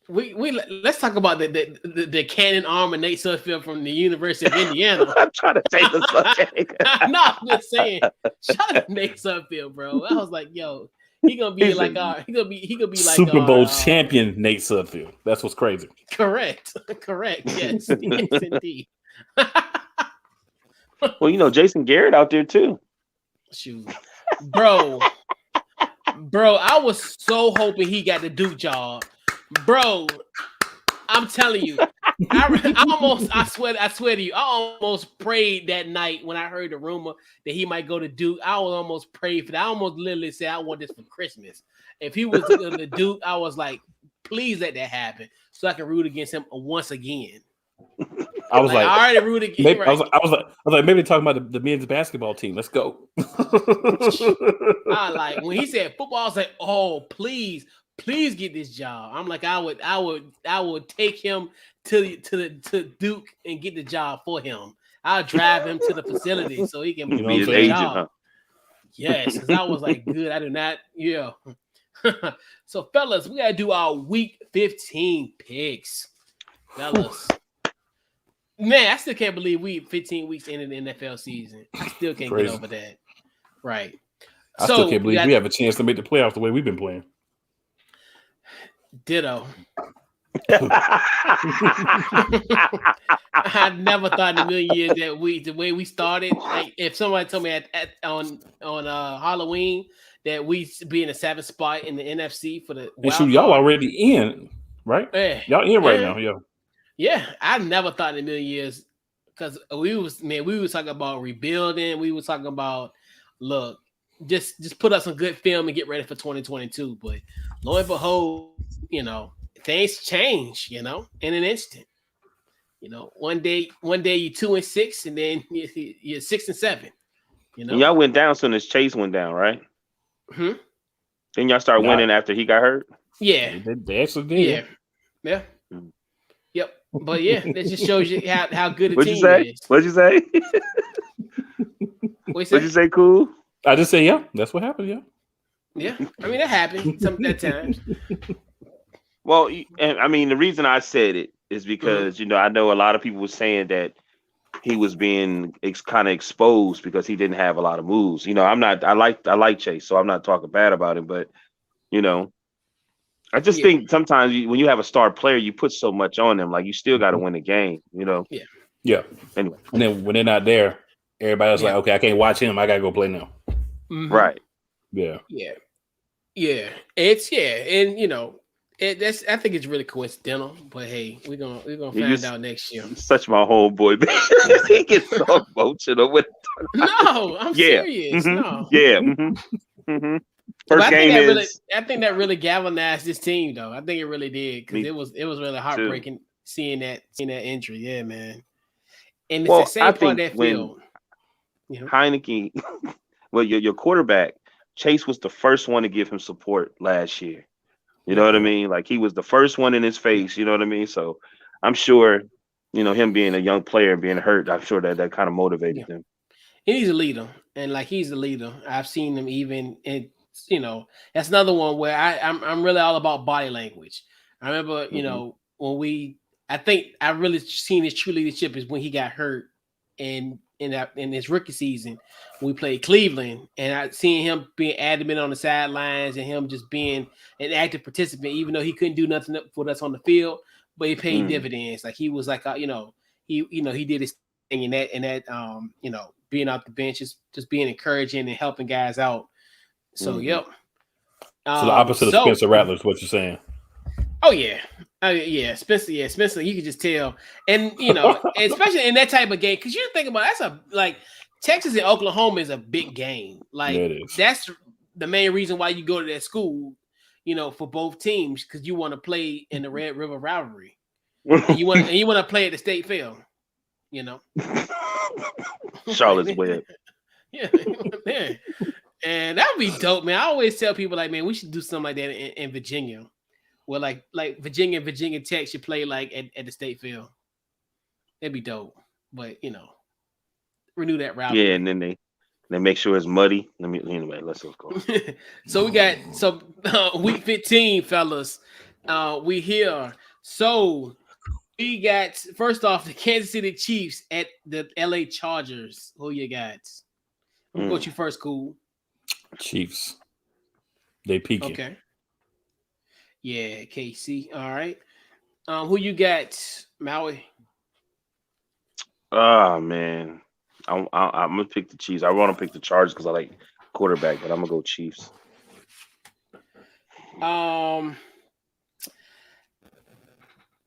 Let's talk about the cannon arm of Nate Sudfeld from the University of Indiana. I'm trying to take the subject. No, I'm just saying. Shout out to Nate Sudfeld, bro. I was like, yo, he gonna be like Super Bowl champion Nate Sudfeld. That's what's crazy. Correct. Yes, yes, indeed. Well, Jason Garrett out there too. Shoot, bro. I was so hoping he got the Duke job. Bro, I'm telling you, I swear to you, I almost prayed that night when I heard the rumor that he might go to Duke. I was almost prayed for that. I almost literally said, I want this for Christmas. If he was going to Duke, I was like, please let that happen so I can root against him once again. I was like, I already root against him. I was like, maybe they're talking about the men's basketball team. Let's go. I like when he said football, I was like, oh, please get this job. I'm like, I would take him to Duke and get the job for him. I'll drive him to the facility so he can be his agent. Huh? Yes, because I was like, good. I do not. Yeah. So, fellas, we gotta do our week 15 picks, fellas. Man, I still can't believe we 15 weeks into the NFL season. I still can't get over that. Right. I still can't believe we have a chance to make the playoffs the way we've been playing. Ditto. I never thought in a million years that the way we started, like if somebody told me on Halloween that we be in the 7th spot in the NFC for the and shoot, y'all already in, right? Y'all in right now, yeah. I never thought in a million years, because we was talking about rebuilding. We was talking about, look, just put up some good film and get ready for 2022. But lo and behold, things change, in an instant. One day you're 2-6, and then you're 6-7. And y'all went down soon as Chase went down, right? Then y'all start winning after he got hurt. Yeah, they actually did. Yeah. Yep. But yeah, that just shows you how good a team is. What'd you say? What'd you say, Cool? I just say, yeah, that's what happened. Yeah. Yeah. I mean, that happens at times. Well, and I mean, the reason I said it is because, I know a lot of people were saying that he was being kind of exposed because he didn't have a lot of moves. I like Chase, so I'm not talking bad about him, but, I just think sometimes when you have a star player, you put so much on them, like you still got to win the game, Yeah. Yeah. Anyway. And then when they're not there, everybody else like, okay, I can't watch him. I got to go play now. Right. Yeah. Yeah. Yeah. It's and I think it's really coincidental, but hey, we're gonna find out next year. Such my homeboy, man. He gets so emotional with No, I'm serious. No. Yeah. First game I think that really galvanized this team, though. I think it really did, because it was really heartbreaking seeing that injury. Yeah, man. And it's the same part of that field. Heineke, well, your quarterback, Chase, was the first one to give him support last year. You know what I mean? Like, he was the first one in his face. You know what I mean? So I'm sure, him being a young player and being hurt, I'm sure that kind of motivated him. And he's a leader, and he's a leader. I've seen him even in. That's another one where I'm really all about body language. I remember, when I think I really seen his true leadership is when he got hurt in his rookie season. We played Cleveland, and I seen him being adamant on the sidelines and him just being an active participant, even though he couldn't do nothing for us on the field, but he paid dividends. Like, he was like, he did his thing in that, being off the bench, just being encouraging and helping guys out. So, yep. So the opposite of Spencer Rattler is what you're saying. Oh, yeah. Spencer. Yeah, Spencer, you can just tell. And, especially in that type of game, because you think about it, Texas and Oklahoma is a big game. That's the main reason why you go to that school, for both teams, because you want to play in the Red River rivalry. and you want to play at the State Fair, Charlotte's Web. Yeah. And that would be dope, man. I always tell people, like, man, we should do something like that in Virginia, where like Virginia and Virginia Tech should play at the State Field. That'd be dope. But renew that route. Yeah, and then they make sure it's muddy. Let's go. So we got week 15, fellas. We here. So we got, first off, the Kansas City Chiefs at the LA Chargers. Who you got? I'm gonna go with you first, Cool. Chiefs. They peaking. Okay. Yeah, KC. All right. Who you got, Maui? Oh, man. I'm gonna pick the Chiefs. I want to pick the Chargers because I like quarterback, but I'm gonna go Chiefs.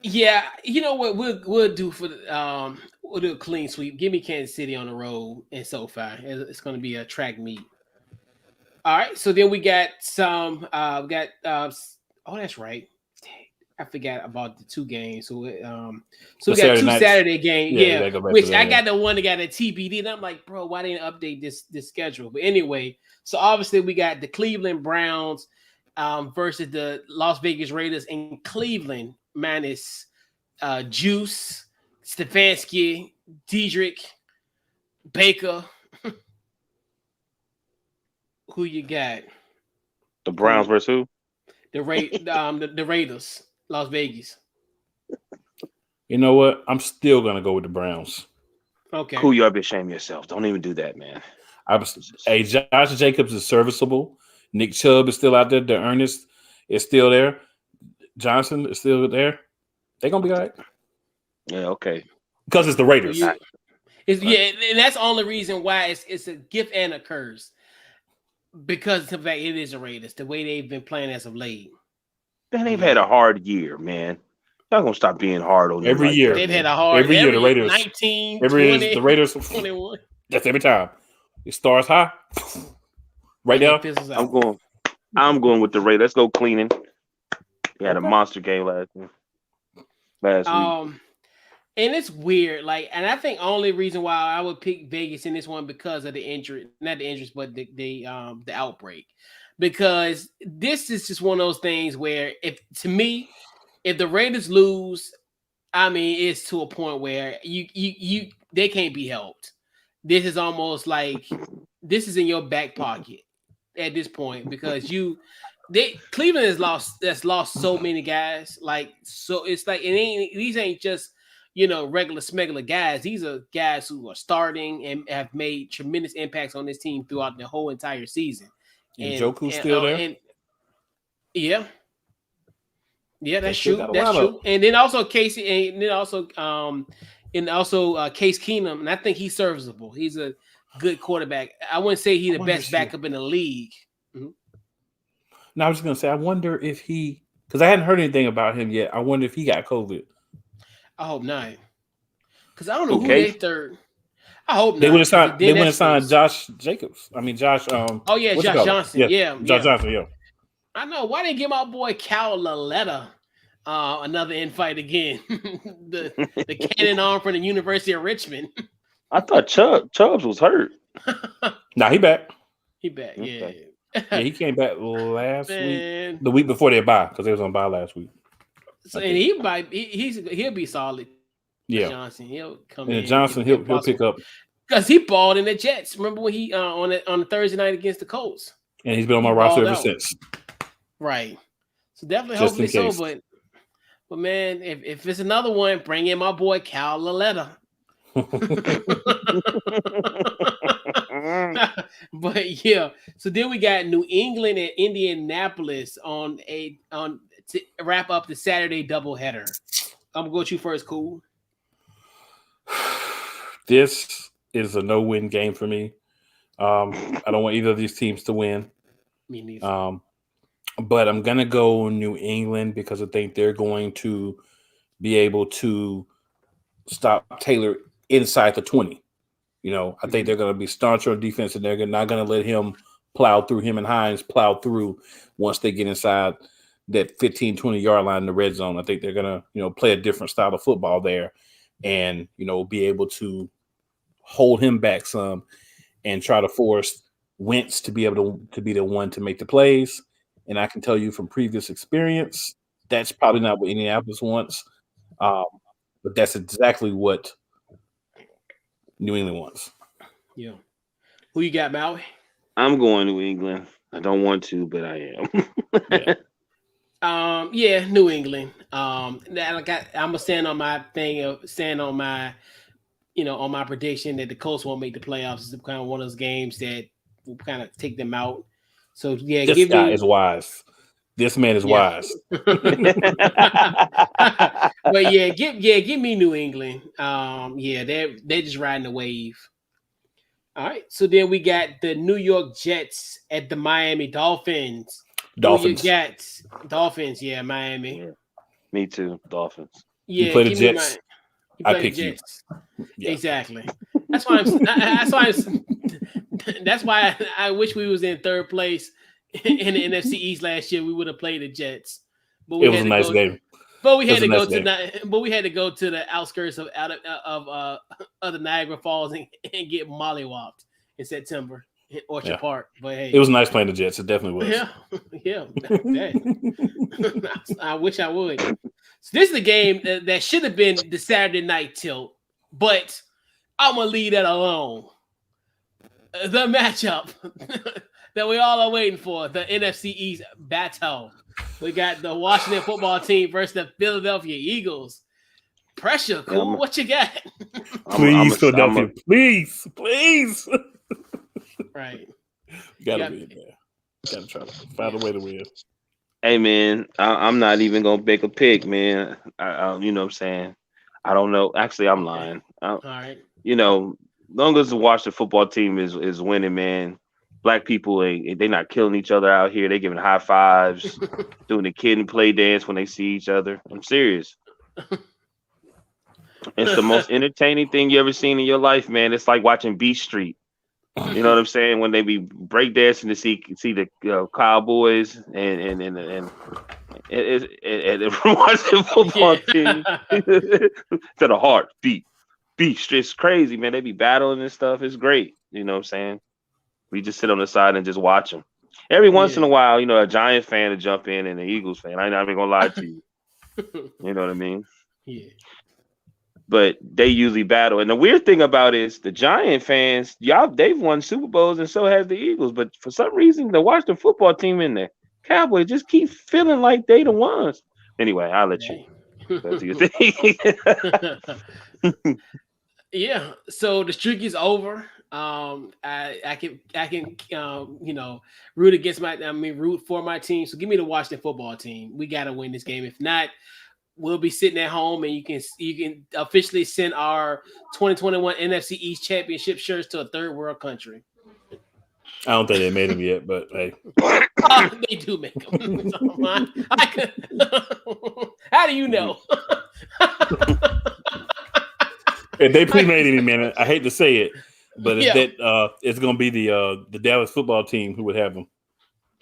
Yeah, you know what we'll do for the we'll do a clean sweep. Give me Kansas City on the road in SoFi. It's going to be a track meet. All right, so then we got some. Oh, that's right. I forgot about the two games. So we got two Saturday games. Yeah, which I got the one that got a TBD, and I'm like, bro, why didn't update this schedule? But anyway, so obviously we got the Cleveland Browns versus the Las Vegas Raiders in Cleveland, minus Juice, Stefanski, Diedrich, Baker. Who you got? The Browns versus who? The Raiders, Las Vegas. You know what? I'm still gonna go with the Browns. Okay. Cool, you ought to be ashamed of yourself. Don't even do that, man. Hey, Josh Jacobs is serviceable. Nick Chubb is still out there. The Ernest is still there. Johnson is still there. They're gonna be all right. Yeah, okay. Because it's the Raiders. Yeah, and that's the only reason why it's a gift and a curse. Because of the fact it is the Raiders, the way they've been playing as of late. Man, they've had a hard year, man. Y'all gonna stop being hard on them every year. They've had a hard every year. The Raiders 19, every 20, year, the Raiders 21. That's every time. It starts high. Right now. I'm going with the Raiders. Let's go cleaning. We had a monster game last week. And it's weird, and I think only reason why I would pick Vegas in this one because of the injury, not the injuries, but the outbreak. Because this is just one of those things where if the Raiders lose, I mean, it's to a point where they can't be helped. This is almost like this is in your back pocket at this point because Cleveland has lost so many guys. So it's like these ain't just regular smuggler guys. These are guys who are starting and have made tremendous impacts on this team throughout the whole entire season. And Joku's still there. Yeah, that's true. That's true. And then also Casey, and then also Case Keenum, and I think he's serviceable. He's a good quarterback. I wouldn't say he's the best backup in the league. Mm-hmm. Now I was just gonna say, I wonder if because I hadn't heard anything about him yet. I wonder if he got COVID. I hope not, because I don't know who they third. I hope not. They would have signed Josh Jacobs. I mean Josh. Oh yeah, Josh Johnson. Yeah, Josh Johnson. Yeah. I know. Why didn't give my boy Cal Laletta another invite again? the cannon arm from the University of Richmond. I thought Chubbs was hurt. Nah, he back. He back. Okay. Yeah, he came back last week. The week before their bye, because they was on bye last week. So and he'll be solid. Yeah, Johnson, he'll come and in. Johnson, he'll pick up because he balled in the Jets. Remember when he on the Thursday night against the Colts? And he's been on my roster ever since. Right. So definitely, hopefully so. But man, if it's another one, bring in my boy Cal Laletta. But yeah, so then we got New England and Indianapolis to wrap up the Saturday doubleheader. I'm gonna go with you first, Cool. This is a no-win game for me. I don't want either of these teams to win. Me neither. But I'm gonna go New England because I think they're going to be able to stop Taylor inside the 20. I think they're going to be staunch on defense, and they're not going to let him and Hines plow through once they get inside that 15, 20-yard line in the red zone. I think they're going to, play a different style of football there and, be able to hold him back some and try to force Wentz to be able to be the one to make the plays. And I can tell you from previous experience, that's probably not what Indianapolis wants. But that's exactly what New England wants. Yeah. Who you got, Maui? I'm going New England. I don't want to, but I am. New England. I'm gonna stand on my thing of on my prediction that the Colts won't make the playoffs. It's kind of one of those games that will kind of take them out. So yeah, this guy is wise. This man is wise. But give me New England. They're just riding the wave. All right. So then we got the New York Jets at the Miami Dolphins. Dolphins. Dolphins, yeah, Miami. Yeah. Me too. Dolphins. Yeah, you play the Jets. I pick you. Yeah. Exactly. That's why that's why I wish we was in third place in the NFC East last year. We would have played the Jets. But it was a nice game. But we had to go to the outskirts of the Niagara Falls and get mollywopped in September in Orchard Park. But hey, it was nice playing the Jets. It definitely was. Yeah. I wish I would. So this is the game that should have been the Saturday night tilt, but I'm gonna leave that alone. The matchup that we all are waiting for, the NFC East battle. We got the Washington football team versus the Philadelphia Eagles. Pressure, Cool. What you got? Please, Philadelphia. Please. Right. You gotta win, man. You gotta try to find a way to win. Hey, man, I'm not even gonna make a pick, man. You know what I'm saying? I don't know. Actually, I'm lying. All right. You know, long as the Washington football team is winning, man. Black people they're not killing each other out here. They giving high fives, doing the kid and play dance when they see each other. I'm serious. It's the most entertaining thing you ever seen in your life, man. It's like watching Beach Street. You know what I'm saying? When they be breakdancing to see the Cowboys and Washington football team to the heart beat. It's crazy, man. They be battling and stuff. It's great. You know what I'm saying? We just sit on the side and just watch them. Every once in a while, you know, a Giant fan to jump in and an Eagles fan. I'm not even gonna lie to you. You know what I mean? Yeah. But they usually battle. And the weird thing about it is the Giant fans, they've won Super Bowls and so has the Eagles. But for some reason, the Washington football team and the Cowboys just keep feeling like they the ones. Anyway, I'll let you go to your thing. Yeah. So the streak is over. I can root for my team. So give me the Washington football team. We got to win this game. If not, we'll be sitting at home, and you can officially send our 2021 NFC East Championship shirts to a third world country. I don't think they made them yet, but hey, they do make them. How do you know? If they pre-made any, man, I hate to say it, but it's going to be the Dallas football team who would have them.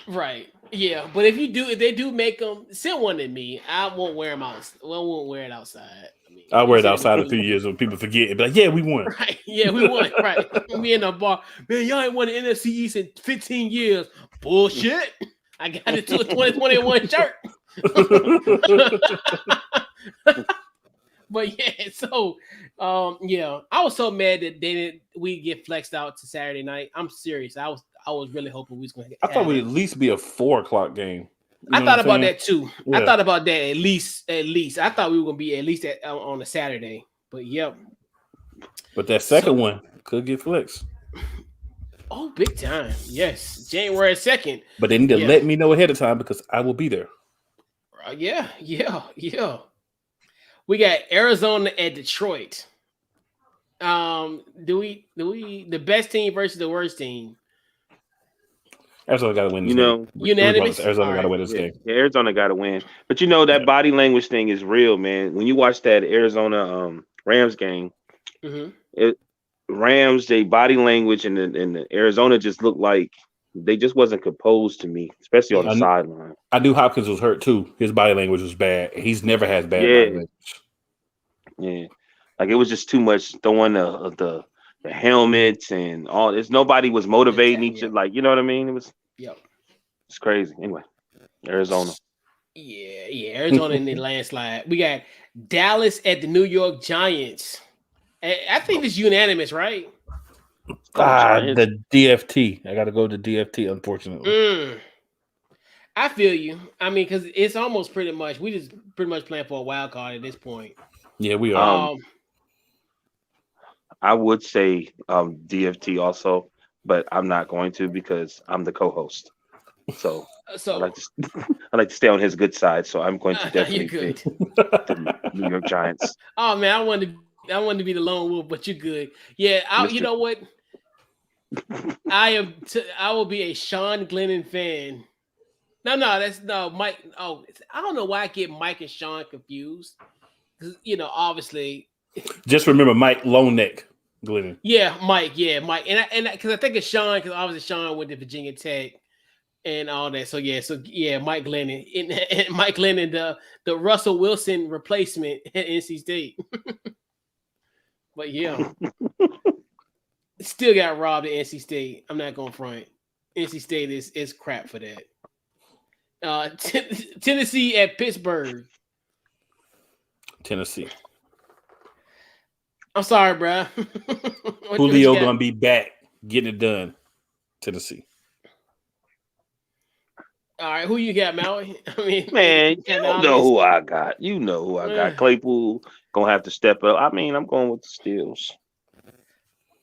Right. Yeah, but if they do make them, send one to me. I won't wear them out. I won't wear it outside. I'll wear it outside in a few years when people forget. But like, yeah, we won. Right. Yeah, we won. Right. Me in the bar. Man, y'all ain't won the NFC East in 15 years. Bullshit. I got it to a 2021 shirt. But yeah, so I was so mad that we get flexed out to Saturday night. I'm serious. I was really hoping we was going to. I thought we'd at least be a 4:00 game. I thought about that too. Yeah. I thought about that at least. I thought we were going to be at least on a Saturday. But But that second one could get flexed. Oh, big time! Yes, January 2nd. But they need to let me know ahead of time because I will be there. Yeah. We got Arizona at Detroit. Do we the best team versus the worst team? Arizona got to win this game. Unanimous? Arizona got to win this game. Yeah, Arizona got to win. But that body language thing is real, man. When you watch that Arizona Rams game, Rams, they body language and the Arizona just looked like they just wasn't composed to me, especially on the sideline. I knew Hopkins was hurt too. His body language was bad. He's never had bad body language. Yeah, like it was just too much throwing the helmets and all this. Nobody was motivating each other. Like, you know what I mean? It was it's crazy. Anyway, Arizona. Yeah, Arizona in the landslide. We got Dallas at the New York Giants. I think it's unanimous, right? The DFT. I got to go to DFT, unfortunately. I feel you. I mean, because it's almost pretty much playing for a wild card at this point. Yeah, we are. I would say DFT also, but I'm not going to because I'm the co-host. So I like to stay on his good side. So I'm going to definitely pick the New York Giants. Oh man, I wanted to be the lone wolf, but you're good. Yeah, you know what? I will be a Sean Glennon fan. No, Mike. Oh, I don't know why I get Mike and Sean confused. Obviously. Just remember Mike Lone Neck Glennon. Yeah, Mike. And because I think it's Sean, because obviously Sean went to Virginia Tech and all that. So Mike Glennon and Mike Glennon, the Russell Wilson replacement at NC State. But still got robbed at NC State. I'm not going front. NC State is crap for that. Tennessee at Pittsburgh. Tennessee. I'm sorry, bro. Julio gonna be back, getting it done. Tennessee. All right, who you got, Maui? I mean, Man, you know who I got. You know who I got. Uh, Claypool gonna have to step up. I mean, I'm going with the Steelers.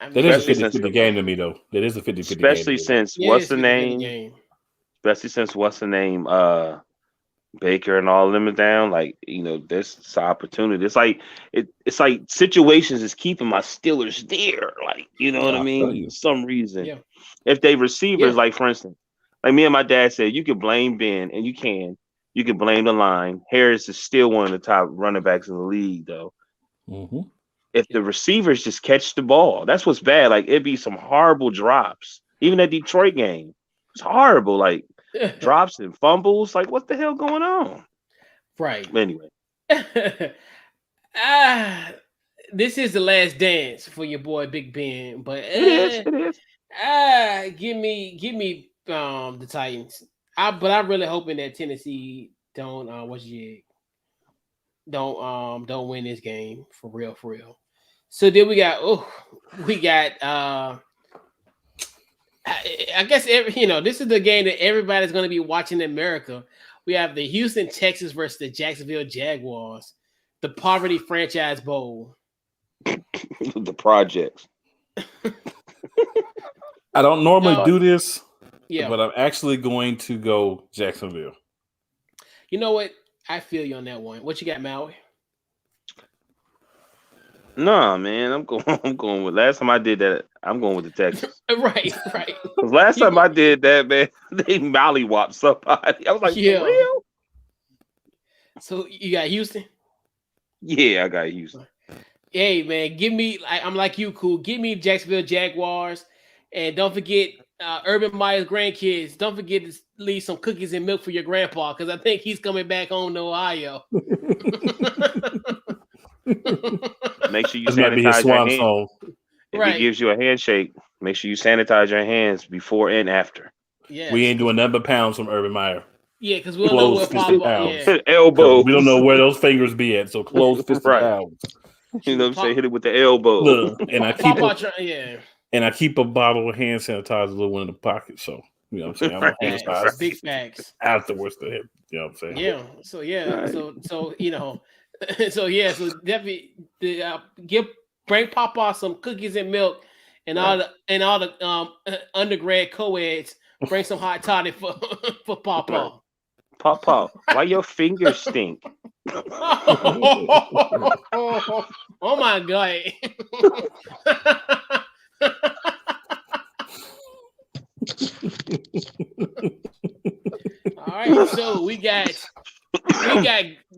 I That is a Especially mean, since 50-50 game to me, though. That is a 50-50 game to especially me. since yeah, what's it's the 50-50 name? game. Especially since what's the name? Baker and all of them are down. Like, this opportunity. It's like situations is keeping my Steelers there. Like, you know what I I feel mean? you. For some reason. Yeah, If they receivers, yeah, like for instance, like me and my dad said, you can blame Ben and you can blame the line. Harris is still one of the top running backs in the league, though. Mm-hmm. If yeah. the receivers just catch the ball, that's what's bad. Like it'd be some horrible drops. Even that Detroit game, it's horrible. Like drops and fumbles. Like what the hell going on? Right. Anyway, ah, this is the last dance for your boy Big Ben, but it is. It is. give me the Titans. But I'm really hoping that Tennessee don't don't win this game for real, for real. So then we got I guess this is the game that everybody's going to be watching in America. We have the Houston Texans versus the Jacksonville Jaguars, the Poverty Franchise Bowl. The projects. I don't normally do this, Yeah, but I'm actually going to go Jacksonville. you know what? I feel you on that one. What you got, Maui? Nah, man, I'm going. I'm going with. Last time I did that, I'm going with the Texans. Right. Because last time I did that, man, they mollywopped somebody. I was like, Yeah. for real? So you got Houston? Yeah, I got Houston. Hey, man, give me. I'm like you, cool. Give me Jacksonville Jaguars, and don't forget Urban Meyer's grandkids. Don't forget to leave some cookies and milk for your grandpa because I think he's coming back home to Ohio. Make sure you This might be his sanitize your swan hands. song. If Right. he gives you a handshake, make sure you sanitize your hands before and after. Yeah. We ain't doing nothing but pounds from Urban Meyer. Yeah, because we don't know where Close-fisted Papa. pounds. Yeah. Elbow. We don't know where those fingers be at, so close-fisted Right. pounds. You know what I'm saying? Hit it with the elbow. Look, and I keep a bottle of hand sanitizer, a little one in the pocket. So you know what I'm saying. I'm Right, gonna sanitize big facts. afterwards. You know what I'm saying. Yeah. So Right. so definitely bring Papa some cookies and milk, and all the undergrad co-eds bring some hot toddy for Papa. Papa, why your fingers stink? Oh my God. All right, so we got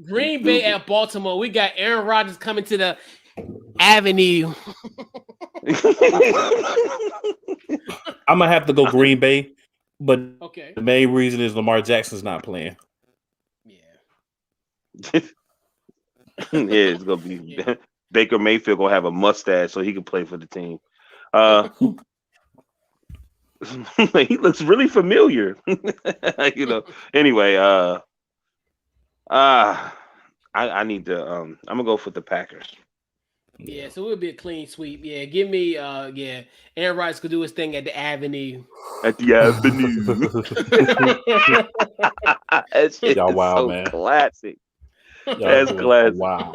Green Bay at Baltimore. We got Aaron Rodgers coming to the Avenue. I'm gonna have to go Green Bay, but Okay. the main reason is Lamar Jackson's not playing. Yeah. It's gonna be Baker Mayfield gonna have a mustache so he can play for the team. He looks really familiar. Anyway, I need to I'm gonna go for the Packers. Yeah, so it would be a clean sweep. Yeah, give me Aaron Rodgers could do his thing at the Avenue. At the Avenue. That shit Y'all is wild, so man. classic. Y'all That's doing classic. Wow.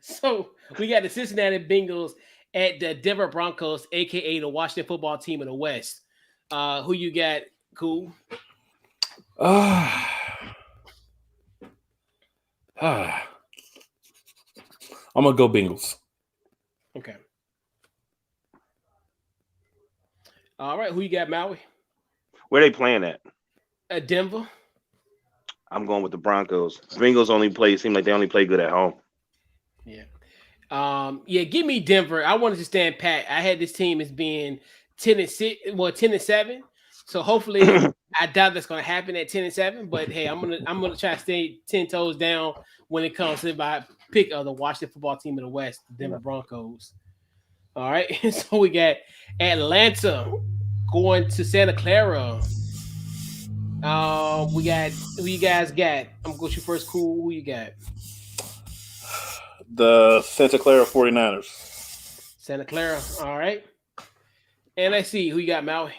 So we got the Cincinnati Bengals at the Denver Broncos, aka the Washington Football Team in the West. Who you got? Cool. I'm gonna go Bengals. Okay. All right. Who you got, Maui? Where they playing at? Denver. I'm going with the Broncos. Bengals seem like they only play good at home. Yeah. Give me Denver. I wanted to stand pat. I had this team as being 10-6, 10-7. So hopefully, I doubt that's going to happen at 10-7. But hey, I'm gonna try to stay 10 toes down when it comes to my pick of the Washington Football Team in the West, the Denver Broncos. All right. So we got Atlanta going to Santa Clara. Who you guys got? I'm gonna go shoot first. Cool. Who you got? The Santa Clara 49ers. Santa Clara. All right. And let's see who you got, Maui.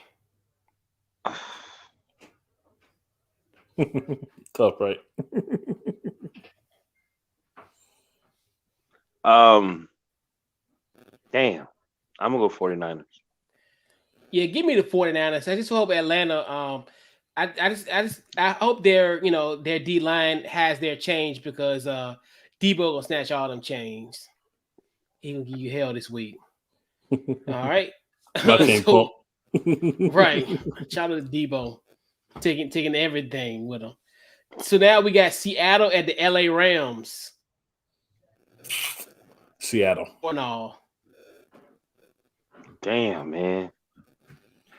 Tough, right? Damn. I'm gonna go 49ers. Yeah, give me the 49ers. I just hope Atlanta. I hope their their D line has their change because Debo will snatch all them chains. He gonna give you hell this week. All right. My chain So, pump. right. Shout out to Debo. Taking everything with him. So now we got Seattle at the LA Rams. Seattle. 1-1. Damn, man.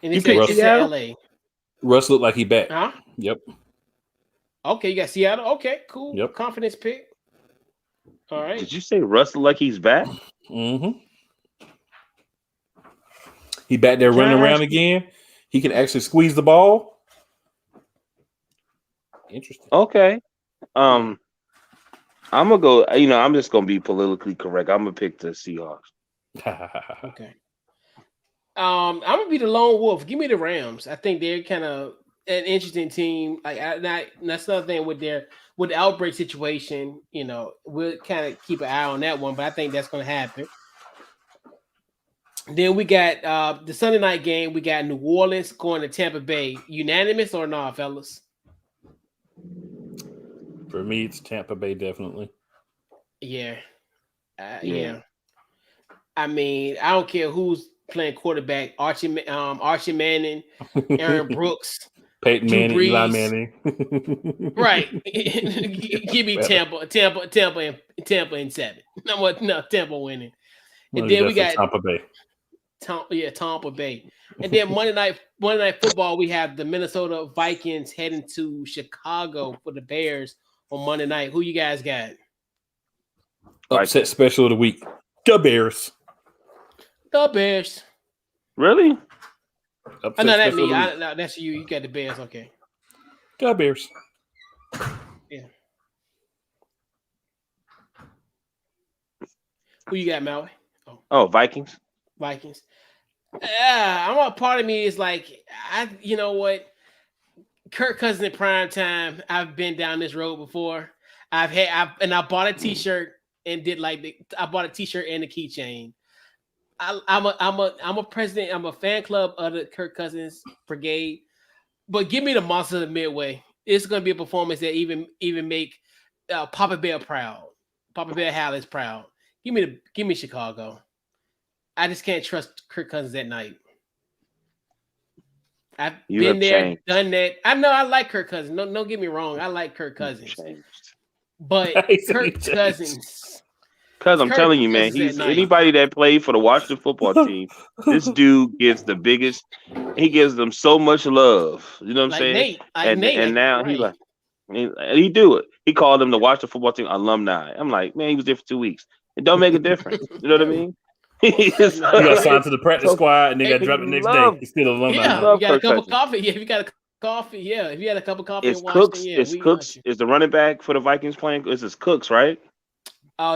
And You it's pick at Seattle? LA. Russ looked like he back. Huh? Yep. Okay, you got Seattle. Okay, cool. Yep. Confidence pick. All right. Did you say Russell like he's back? Mm-hmm. He back there running around again. He can actually squeeze the ball. Interesting. Okay. I'm gonna go. I'm just gonna be politically correct. I'm gonna pick the Seahawks. Okay. I'm gonna be the lone wolf. Give me the Rams. I think they're kind of an interesting team. Like that's another thing with the outbreak situation. We'll kind of keep an eye on that one, but I think that's gonna happen. Then we got the Sunday night game. We got New Orleans going to Tampa Bay. Unanimous or not, fellas? For me, it's Tampa Bay, definitely. Yeah. Yeah. I mean, I don't care who's playing quarterback. Archie Manning, Aaron Brooks, Peyton Manning, Brees. Eli Manning. Right. Give me Tampa in 7. No, Tampa winning. And then we got Tampa Bay. Tampa Bay. And then Monday night football, we have the Minnesota Vikings heading to Chicago for the Bears on Monday night. Who you guys got? Upset special of the week. The Bears. The Bears. Really? No, that's me. No, that's you. You got the Bears. Okay. The Bears. Yeah. Who you got, Maui? Oh, Vikings. Vikings. I'm a part of me is like, you know what? Kirk Cousins in prime time. I've been down this road before. I bought a T-shirt and I bought a T-shirt and a keychain. I'm a president. I'm a fan club of the Kirk Cousins Brigade. But give me the monster of the Midway. It's going to be a performance that even make Papa Bear proud. Papa Bear Hallis proud. Give me Chicago. I just can't trust Kirk Cousins at night. I've been there, done that. I know I like Kirk Cousins. No, don't get me wrong. I like Kirk Cousins. But Kirk Cousins. Because I'm telling you, man, he's anybody that played for the Washington football team. This dude gives the biggest. He gives them so much love. You know what I'm saying? And now he do it. He called them the Washington football team alumni. I'm like, man, he was there for 2 weeks. It don't make a difference. You know what I mean? He got signed to the practice squad and they got dropped the next day. He's still alumni. Yeah, you got a cup of coffee. Yeah, if you got a coffee. Yeah, if you had a cup of coffee. It's Cooks. It's Cooks. Is the running back for the Vikings playing? This is Cooks, right?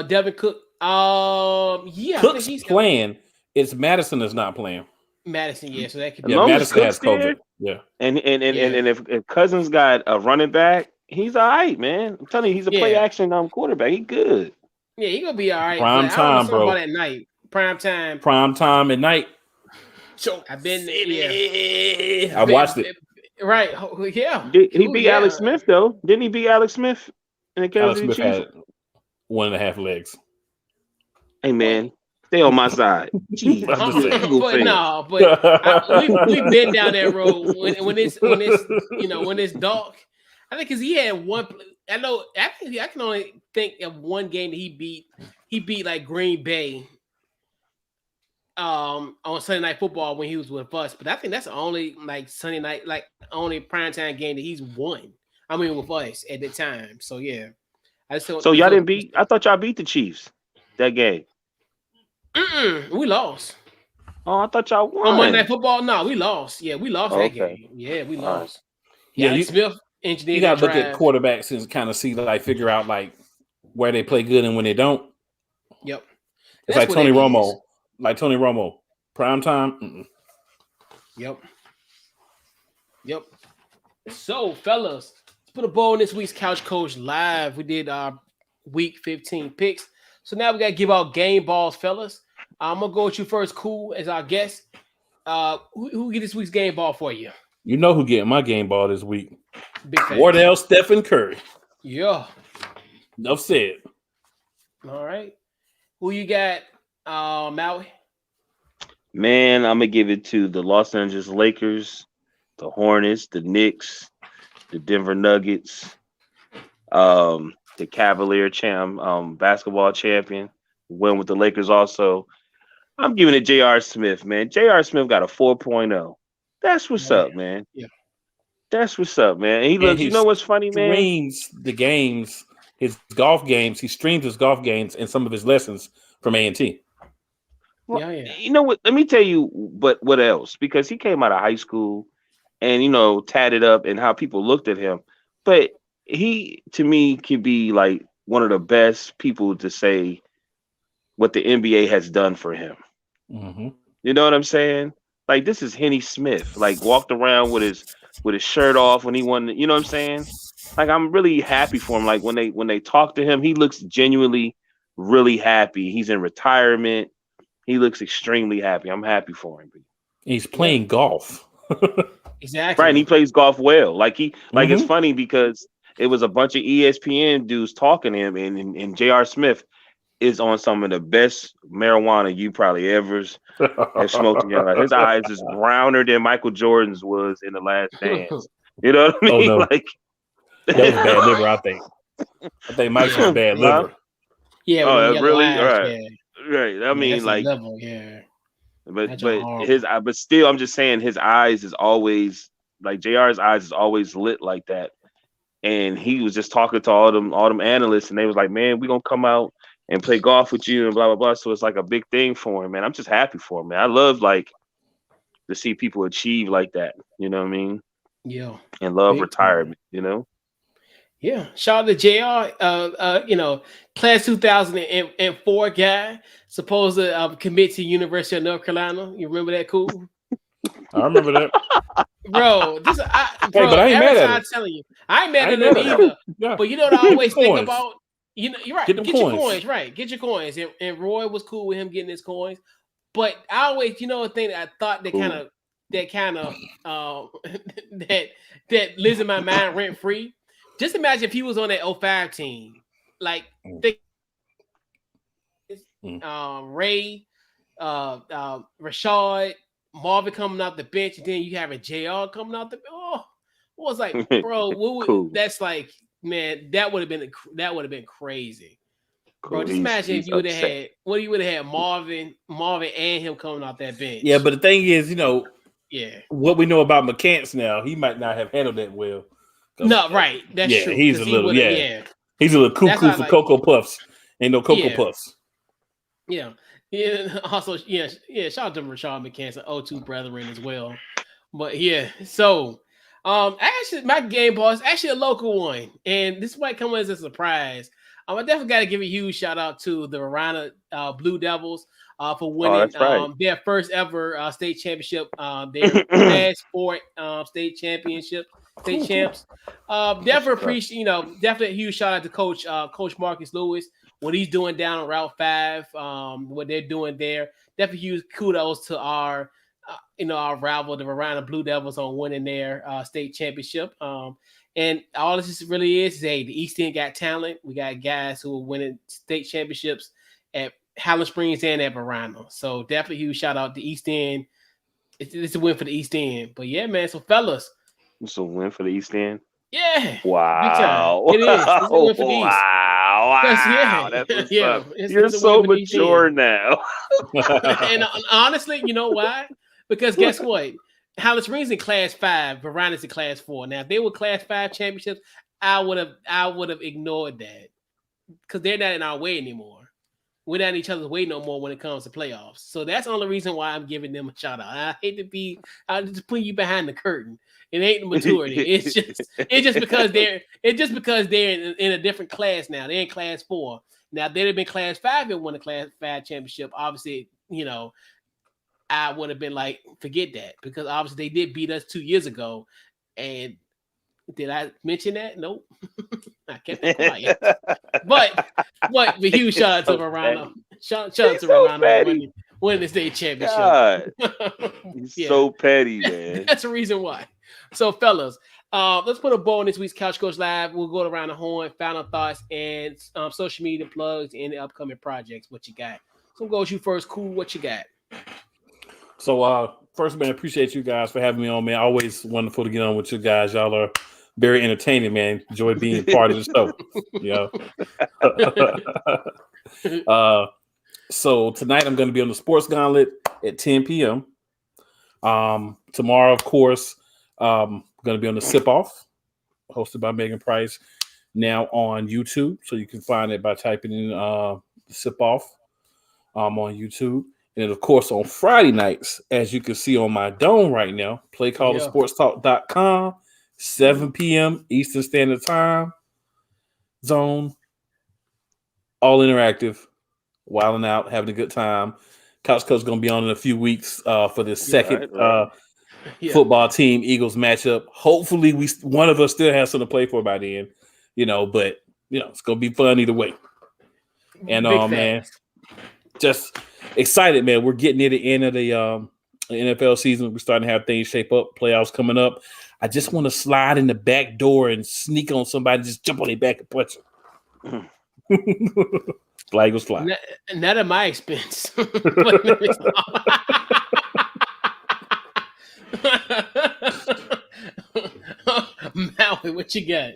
Devin Cook. Yeah. Cook's playing. It's Madison is not playing. Madison, yeah. So that could be. Yeah, Madison has COVID. Yeah. And if Cousins got a running back, he's all right, man. I'm telling you, he's a play action quarterback. He good. Yeah, he gonna be all right. Prime time, bro. At night. Prime time at night. So I've been there. Yeah. I watched it. Right. Yeah. He beat Alex Smith though. Didn't he beat Alex Smith in the Kansas City Chiefs? Had 1.5 legs. Hey man, stay on my side. Jeez, we've been down that road when it's dark. I think because he had one. I know. Actually, I can only think of one game that he beat. He beat like Green Bay. On Sunday Night Football when he was with us, but I think that's the only Sunday night only primetime game that he's won. I mean, with us at the time. So yeah. So y'all didn't beat? I thought y'all beat the Chiefs that game. We lost. Oh, I thought y'all won. On Monday Night Football? No, we lost. Yeah, we lost that game. Yeah, we lost. Yeah, Smith engineered. You gotta look at quarterbacks and kind of see figure out where they play good and when they don't. Yep. It's like Tony Romo. Like Tony Romo. Prime time. Yep. So, fellas, put a bow on this week's Couch Coach Live. We did our week 15 picks. So now we got to give out game balls, fellas. I'm going to go with you first, Cool, as our guest. Who get this week's game ball for you? You know who getting my game ball this week? Big fan. Wardell Stephen Curry. Yeah. Enough said. All right. Who you got, Maui? Man, I'm gonna give it to the Los Angeles Lakers, the Hornets, the Knicks, the Denver Nuggets, the Cavalier basketball champion, win with the Lakers also. I'm giving it J.R. Smith, man. J.R. Smith got a 4.0. That's what's up, man. Yeah. That's what's up, man. And he looks, you know what's funny, man? He streams the games, his golf games. He streams his golf games and some of his lessons from A&T. Well, you know what? Let me tell you what else, because he came out of high school and, tatted up and how people looked at him. But he, to me, can be like one of the best people to say what the NBA has done for him. Mm-hmm. You know what I'm saying? Like, this is Henny Smith, like walked around with his shirt off when he won. You know what I'm saying? Like, I'm really happy for him. Like, when they talk to him, he looks genuinely really happy. He's in retirement. He looks extremely happy. I'm happy for him. He's playing golf. Exactly. Right, and he plays golf well. It's funny because it was a bunch of ESPN dudes talking to him, and J.R. Smith is on some of the best marijuana you probably ever have smoked in your life. His eyes is browner than Michael Jordan's was in The Last Dance. You know what I mean? Oh, no. Like, that was bad liver, I think. I think Mike's was bad liver. Yeah. Oh, really? Eyes, right. Yeah. Right. I mean, like, level, yeah. But still, I'm just saying his eyes is always like JR's eyes is always lit like that. And he was just talking to all them analysts, and they was like, "Man, we're gonna come out and play golf with you," and blah blah blah. So it's like a big thing for him, man. I'm just happy for him, man. I love to see people achieve like that. You know what I mean? Yeah. And love big retirement. Time. You know? Yeah. Shout out to JR. Class 2004 guy, supposed to commit to University of North Carolina. You remember that, Cool? I remember that. Bro, but I ain't mad at him. I'm telling you, I ain't mad at him either. Yeah. But you know what I always think about? You're right. Get your coins, right? Get your coins. And Roy was cool with him getting his coins. But I always, the thing that I thought that that lives in my mind rent free. Just imagine if he was on that 05 team, like Ray, Rashad, Marvin coming out the bench, and then you having JR coming out the bench. Oh, it was like, bro, cool. That's like, man, that would have been crazy. Cool. Bro, just imagine if you would have had Marvin and him coming out that bench. Yeah, but the thing is, what we know about McCants now, he might not have handled that well. No, right. That's true. He's a little, he's a little cuckoo for Cocoa Puffs. Ain't no Cocoa Puffs. Yeah. Yeah. Also, shout out to Rashad McCants, 0-2 brethren as well. But yeah, so actually my game ball is actually a local one. And this might come as a surprise. I definitely got to give a huge shout out to the Verona Blue Devils for winning their first ever state championship. Their last sport state championship, state champs. Definitely appreciate, definitely a huge shout out to Coach Marcus Lewis, what he's doing down on Route 5, what they're doing there. Definitely huge kudos to our rival, the Verona Blue Devils, on winning their state championship. And all this really is, hey, the East End got talent. We got guys who are winning state championships at Highland Springs and at Verona. So definitely huge shout out to East End. It's a win for the East End. But yeah, man. So fellas, it's a win for the East End. Yeah. Wow. It is. It's a win for the East. Wow. That's You're so mature now. And honestly, you know why? Because guess what? Highland Springs in Class 5, Verona's in Class 4. Now, if they were Class 5 championships, I would have ignored that because they're not in our way anymore. We're not in each other's way no more when it comes to playoffs. So that's the only reason why I'm giving them a shout out. I hate to I'll just put you behind the curtain. It ain't the maturity. It's just because they're in a different class now. They're in Class 4. Now, if they'd have been Class 5 and won a Class 5 championship, obviously, I would have been like, forget that, because obviously they did beat us 2 years ago, and Did I mention that? Nope. I kept it quiet. But huge shout out to Verano. Shout out to Verano winning the state championship. God, he's so petty, man. That's the reason why. So, fellas, let's put a bow on this week's Couch Coach Live. We'll go around the horn, final thoughts, and social media plugs and the upcoming projects. What you got? So, go with you first. Cool. What you got? So, first, man, appreciate you guys for having me on, man. Always wonderful to get on with you guys. Y'all are very entertaining, man. Enjoy being part of the show. So tonight I'm going to be on the Sports Gauntlet at 10 p.m. Tomorrow, of course, I'm going to be on the Sip Off, hosted by Megan Price, now on YouTube. So you can find it by typing in the Sip Off on YouTube. And then, of course, on Friday nights, as you can see on my dome right now, PlayCallerSportsTalk.com, 7 p.m. Eastern Standard Time zone, all interactive, wilding out, having a good time. Couch Coach is going to be on in a few weeks for this second football team Eagles matchup. Hopefully, one of us still has something to play for by then, but it's going to be fun either way. And man, just excited, man. We're getting near the end of the NFL season. We're starting to have things shape up. Playoffs coming up. I just want to slide in the back door and sneak on somebody, just jump on their back and punch them. Flag was fly. Not at my expense. Maui, what you got?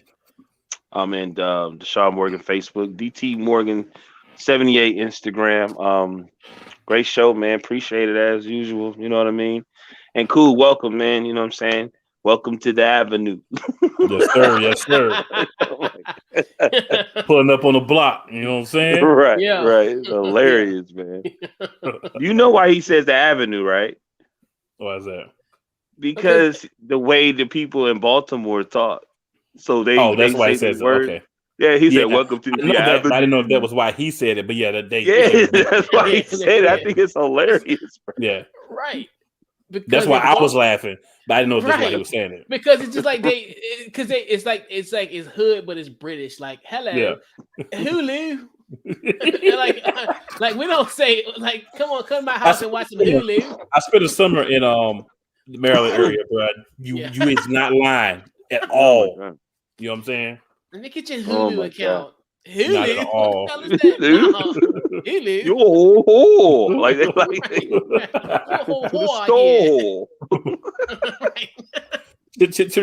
I'm in Deshaun Morgan Facebook, DT Morgan 78 Instagram. Great show, man. Appreciate it as usual. You know what I mean? And cool, welcome, man. You know what I'm saying? Welcome to the avenue. Yes, sir. Yes, sir. Pulling up on the block. You know what I'm saying? Right. Yeah. Right. It's hilarious, man. You know why he says the avenue, right? Why is that? Because the way the people in Baltimore talk. So they. Oh, that's why he says it. Okay. Yeah, he said, "Welcome to the avenue." I didn't know if that was why he said it, but yeah, that's why he said it. I think it's hilarious. Bro. Yeah. Right. Because that's why I was laughing, but I didn't know that's why he was saying it. Because it's just like it's like hood, but it's British. Like hello, Hulu. like we don't say like come to my house and watch some Hulu. I spent a summer in the Maryland area, bro. You is not lying at all. You know what I'm saying? Let me get your Hulu account. God. Hulu? Not at all. Hulu. Yo, like to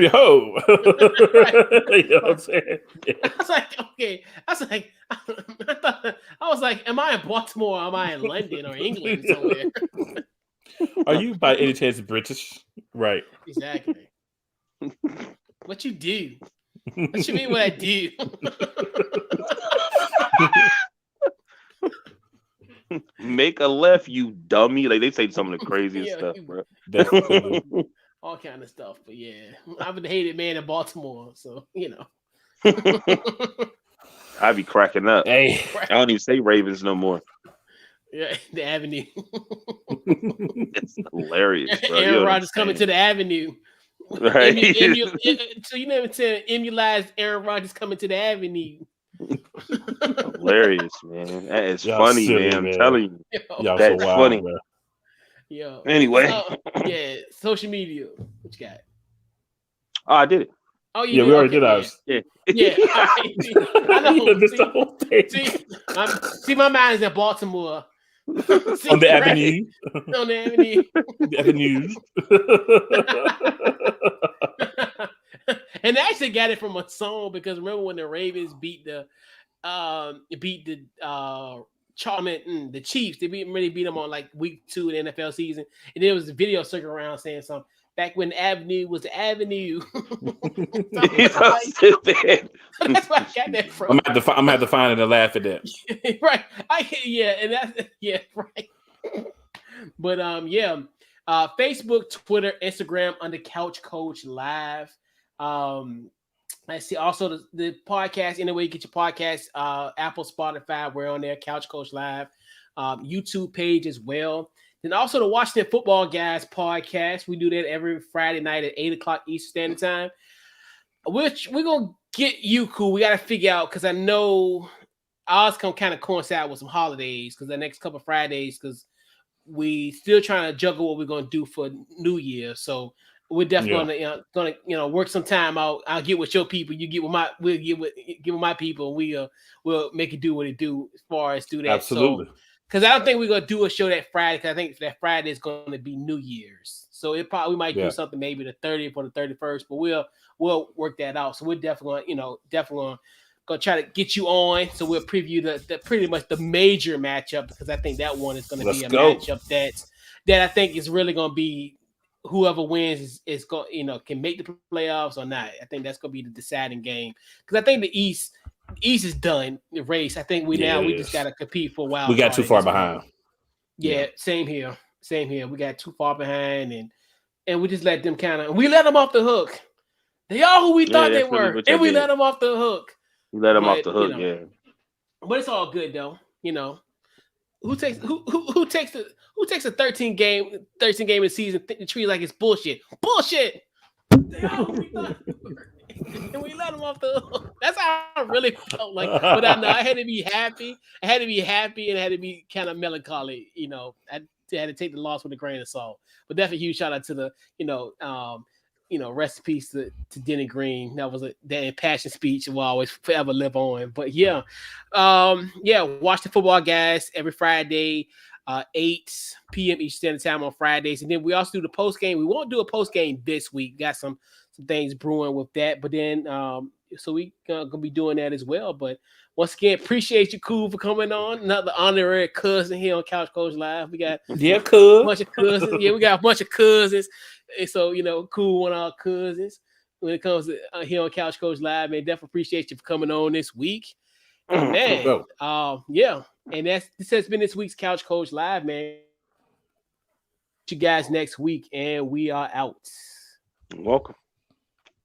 your hoe. You know what I'm saying? Yeah. I was like, okay. I was like, am I in Baltimore or am I in London or England somewhere? Are you by any chance British? Right. Exactly. What you do? What you mean what I do? Make a left, you dummy. Like they say some of the craziest stuff, bro. All kind of stuff. But yeah, I've been a hated man in Baltimore, so I be cracking up. Hey, I don't even say Ravens no more. Yeah, the Avenue. It's hilarious, bro. Aaron Rodgers coming to the Avenue. Right. So you never said emulized Aaron Rodgers coming to the Avenue. Hilarious, man. That is funny, silly, man. I'm telling you. That's so wild, funny. Man. Yo. Anyway. Social media. What you got? Oh, I did it. Oh, you did? We already did ours. Yeah. I know. See, my mind is in Baltimore. On the Avenue. On the Avenue. The Avenues. And they actually got it from a song because remember when the Ravens beat the Charmin, the Chiefs, they really beat them on like week 2 of the NFL season, and there was a video circling around saying something back when the Avenue was the Avenue. So that's where I got that from. I'm gonna have to find it and laugh at that. Right. Right. But Facebook, Twitter, Instagram under Couch Coach Live. Let's see. Also, the podcast, anyway, you get your podcast, Apple, Spotify, we're on there, Couch Coach Live, YouTube page as well. Then also the Washington Football Guys podcast. We do that every Friday night at 8 o'clock Eastern Standard Time. Which we're gonna get you cool. We gotta figure out because I know ours can kind of coincide with some holidays because the next couple of Fridays because we still trying to juggle what we're gonna do for New Year. So we're definitely gonna work some time out. I'll get with your people. You get with my. We'll get with my people. We'll make it do what it do as far as do that. Absolutely. So, because I don't think we're gonna do a show that Friday. Because I think that Friday is going to be New Year's. So we might do something maybe the 30th or the 31st. But we'll work that out. So we're definitely gonna try to get you on. So we'll preview the pretty much the major matchup because I think that one is going to be a matchup that I think is really going to be whoever wins is going can make the playoffs or not. I think that's going to be the deciding game because I think the East is done the race. I think we just got to compete for a while. We got too far behind. Yeah, same here. We got too far behind and we just let them we let them off the hook. They are who we thought they were, and we let them off the hook. You let them off the hook, But it's all good though. Who takes a 13 game in season and treat like it's bullshit. Bullshit. And we let them off the hook. That's how I really felt like. But I know I had to be happy. And I had to be kind of melancholy. I had to take the loss with a grain of salt. But definitely huge shout out to the rest in peace to Denny Green. That was that impassioned speech will always forever live on. But watch the football, guys, every Friday, 8 p.m. Eastern Standard Time on Fridays. And then we also do the post game. We won't do a post game this week. Got some things brewing with that. But then so we gonna be doing that as well. But once again, appreciate you, Cool, for coming on. Another honorary cousin here on Couch Coach Live. We got a bunch of cousins. We got a bunch of cousins. And so, Cool, one of our cousins when it comes to here on Couch Coach Live, man. Definitely appreciate you for coming on this week. And man, and this has been this week's Couch Coach Live, man. See you guys next week, and we are out. Welcome.